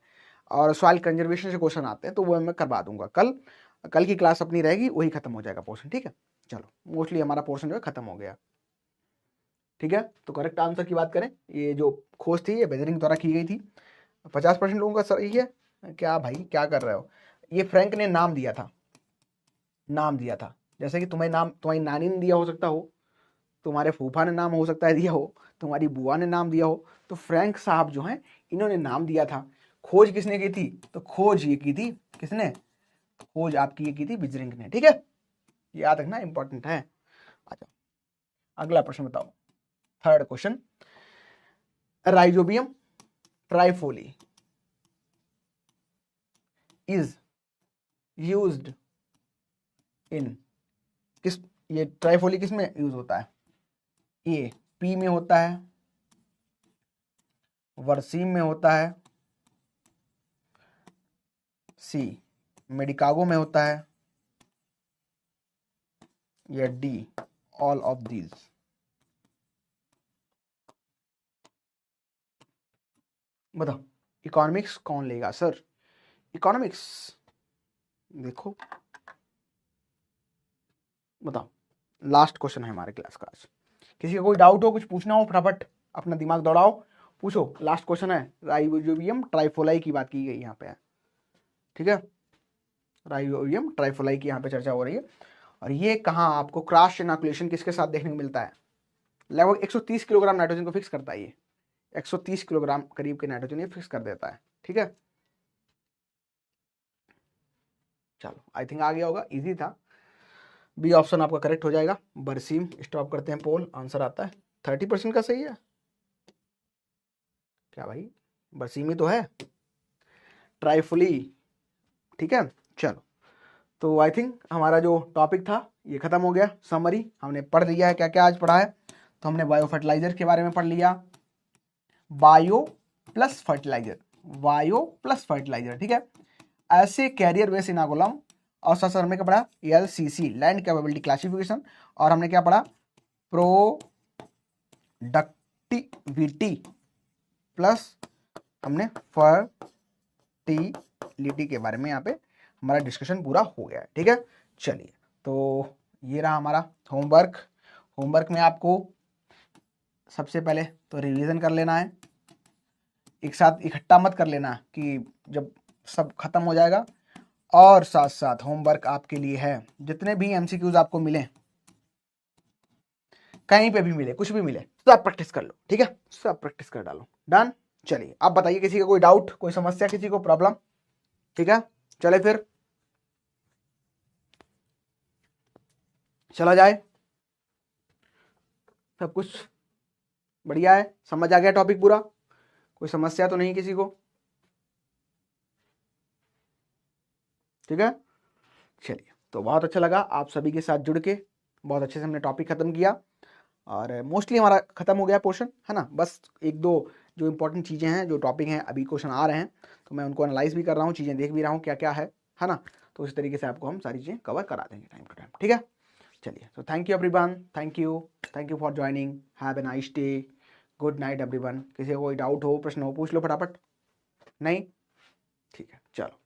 और सॉइल कंजर्वेशन से क्वेश्चन आते हैं, तो वो मैं करवा दूंगा। कल की क्लास अपनी रहेगी, वही खत्म हो जाएगा पोर्शन, ठीक है। चलो मोस्टली हमारा पोर्शन जो है खत्म हो गया, ठीक है। तो करेक्ट आंसर की बात करें, ये जो खोज थी ये बेजरिंग द्वारा की गई थी। 50% लोगों का सही है। क्या भाई क्या कर रहे हो? ये फ्रैंक ने नाम दिया था, जैसे कि तुम्हें नाम तुम्हारी नानी ने दिया हो सकता हो, तुम्हारे फूफा ने नाम हो सकता है दिया हो, तुम्हारी बुआ ने नाम दिया हो, तो फ्रैंक साहब जो हैं इन्होंने नाम दिया था। खोज किसने की थी? तो खोज ये की थी किसने? खोज आपकी ये की थी बेजरिंग ने, ठीक है। याद रखना इंपॉर्टेंट है। अच्छा अगला प्रश्न बताओ, third question. Rhizobium trifolii is used in किस, ये ट्राइफोली किस में यूज होता है? ए पी में होता है, वर्सीम में होता है, सी मेडिकागो में होता है, या डी ऑल ऑफ दीज। बताओ इकोनॉमिक्स कौन लेगा सर? इकोनॉमिक्स देखो, बताओ लास्ट क्वेश्चन है हमारे क्लास का आज। किसी का कोई डाउट हो, कुछ पूछना हो, फटाफट अपना दिमाग दौड़ाओ, पूछो। लास्ट क्वेश्चन है, राइजोबियम ट्राइफोलाई की बात की गई यहाँ पे है, ठीक है। राइजोबियम ट्राइफोलाई की यहाँ पे चर्चा हो रही है। और ये कहाँ आपको क्रॉस इनोकुलेशन किसके साथ देखने को मिलता है? लगभग 130 किलोग्राम नाइट्रोजन को फिक्स करता है ये, 130 किलोग्राम करीब के नाइट्रोजन ये फिक्स कर देता है, ठीक है। चलो आई थिंक आ गया होगा, इजी था। बी ऑप्शन आपका करेक्ट हो जाएगा। बरसीम स्टॉप करते हैं पोल, आंसर आता है 30% का सही है। क्या भाई बरसीम ही तो है, ट्राइफोली, ठीक है। चलो तो आई थिंक हमारा जो टॉपिक था ये खत्म हो गया। समरी हमने पढ़ लिया है, क्या क्या आज पढ़ा है। तो हमने बायो फर्टिलाइजर के बारे में पढ़ लिया, बायो प्लस फर्टिलाइजर, ठीक है। ऐसे कैरियर बेस इनागुलम, और सर हमने क्या पढ़ा? LCC लैंड कैपेबिलिटी क्लासिफिकेशन, और हमने क्या पढ़ा? प्रोडक्टिविटी प्लस हमने फर्टिलिटी के बारे में यहाँ पे हमारा डिस्कशन पूरा हो गया है, ठीक है। चलिए तो ये रहा हमारा होमवर्क में आपको सबसे पहले तो रिवीजन कर लेना है, एक साथ इकट्ठा मत कर लेना कि जब सब खत्म हो जाएगा। और साथ साथ होमवर्क आपके लिए है, जितने भी MCQs आपको मिले, कहीं पे भी मिले, कुछ भी मिले, सब प्रैक्टिस कर लो, ठीक है। सब प्रैक्टिस कर डालो, डन। चलिए आप बताइए किसी का कोई डाउट, कोई समस्या, किसी को प्रॉब्लम, ठीक है। चले फिर चला जाए, सब कुछ बढ़िया है, समझ आ गया टॉपिक पूरा, कोई समस्या तो नहीं किसी को, ठीक है। चलिए तो बहुत अच्छा लगा आप सभी के साथ जुड़ के, बहुत अच्छे से हमने टॉपिक खत्म किया, और मोस्टली हमारा खत्म हो गया पोर्शन, है ना। बस एक दो जो इंपॉर्टेंट चीज़ें हैं, जो टॉपिक हैं, अभी क्वेश्चन आ रहे हैं, तो मैं उनको एनालाइज भी कर रहा हूँ, चीज़ें देख भी रहा हूँ क्या क्या है ना। तो इस तरीके से आपको हम सारी चीज़ें कवर करा देंगे टाइम टू टाइम, ठीक है। चलिए तो thank you everyone, thank you for joining, have a nice day, good night everyone. किसी को कोई डाउट हो, प्रश्न हो, पूछ लो फटाफट। नहीं, ठीक है, चलो।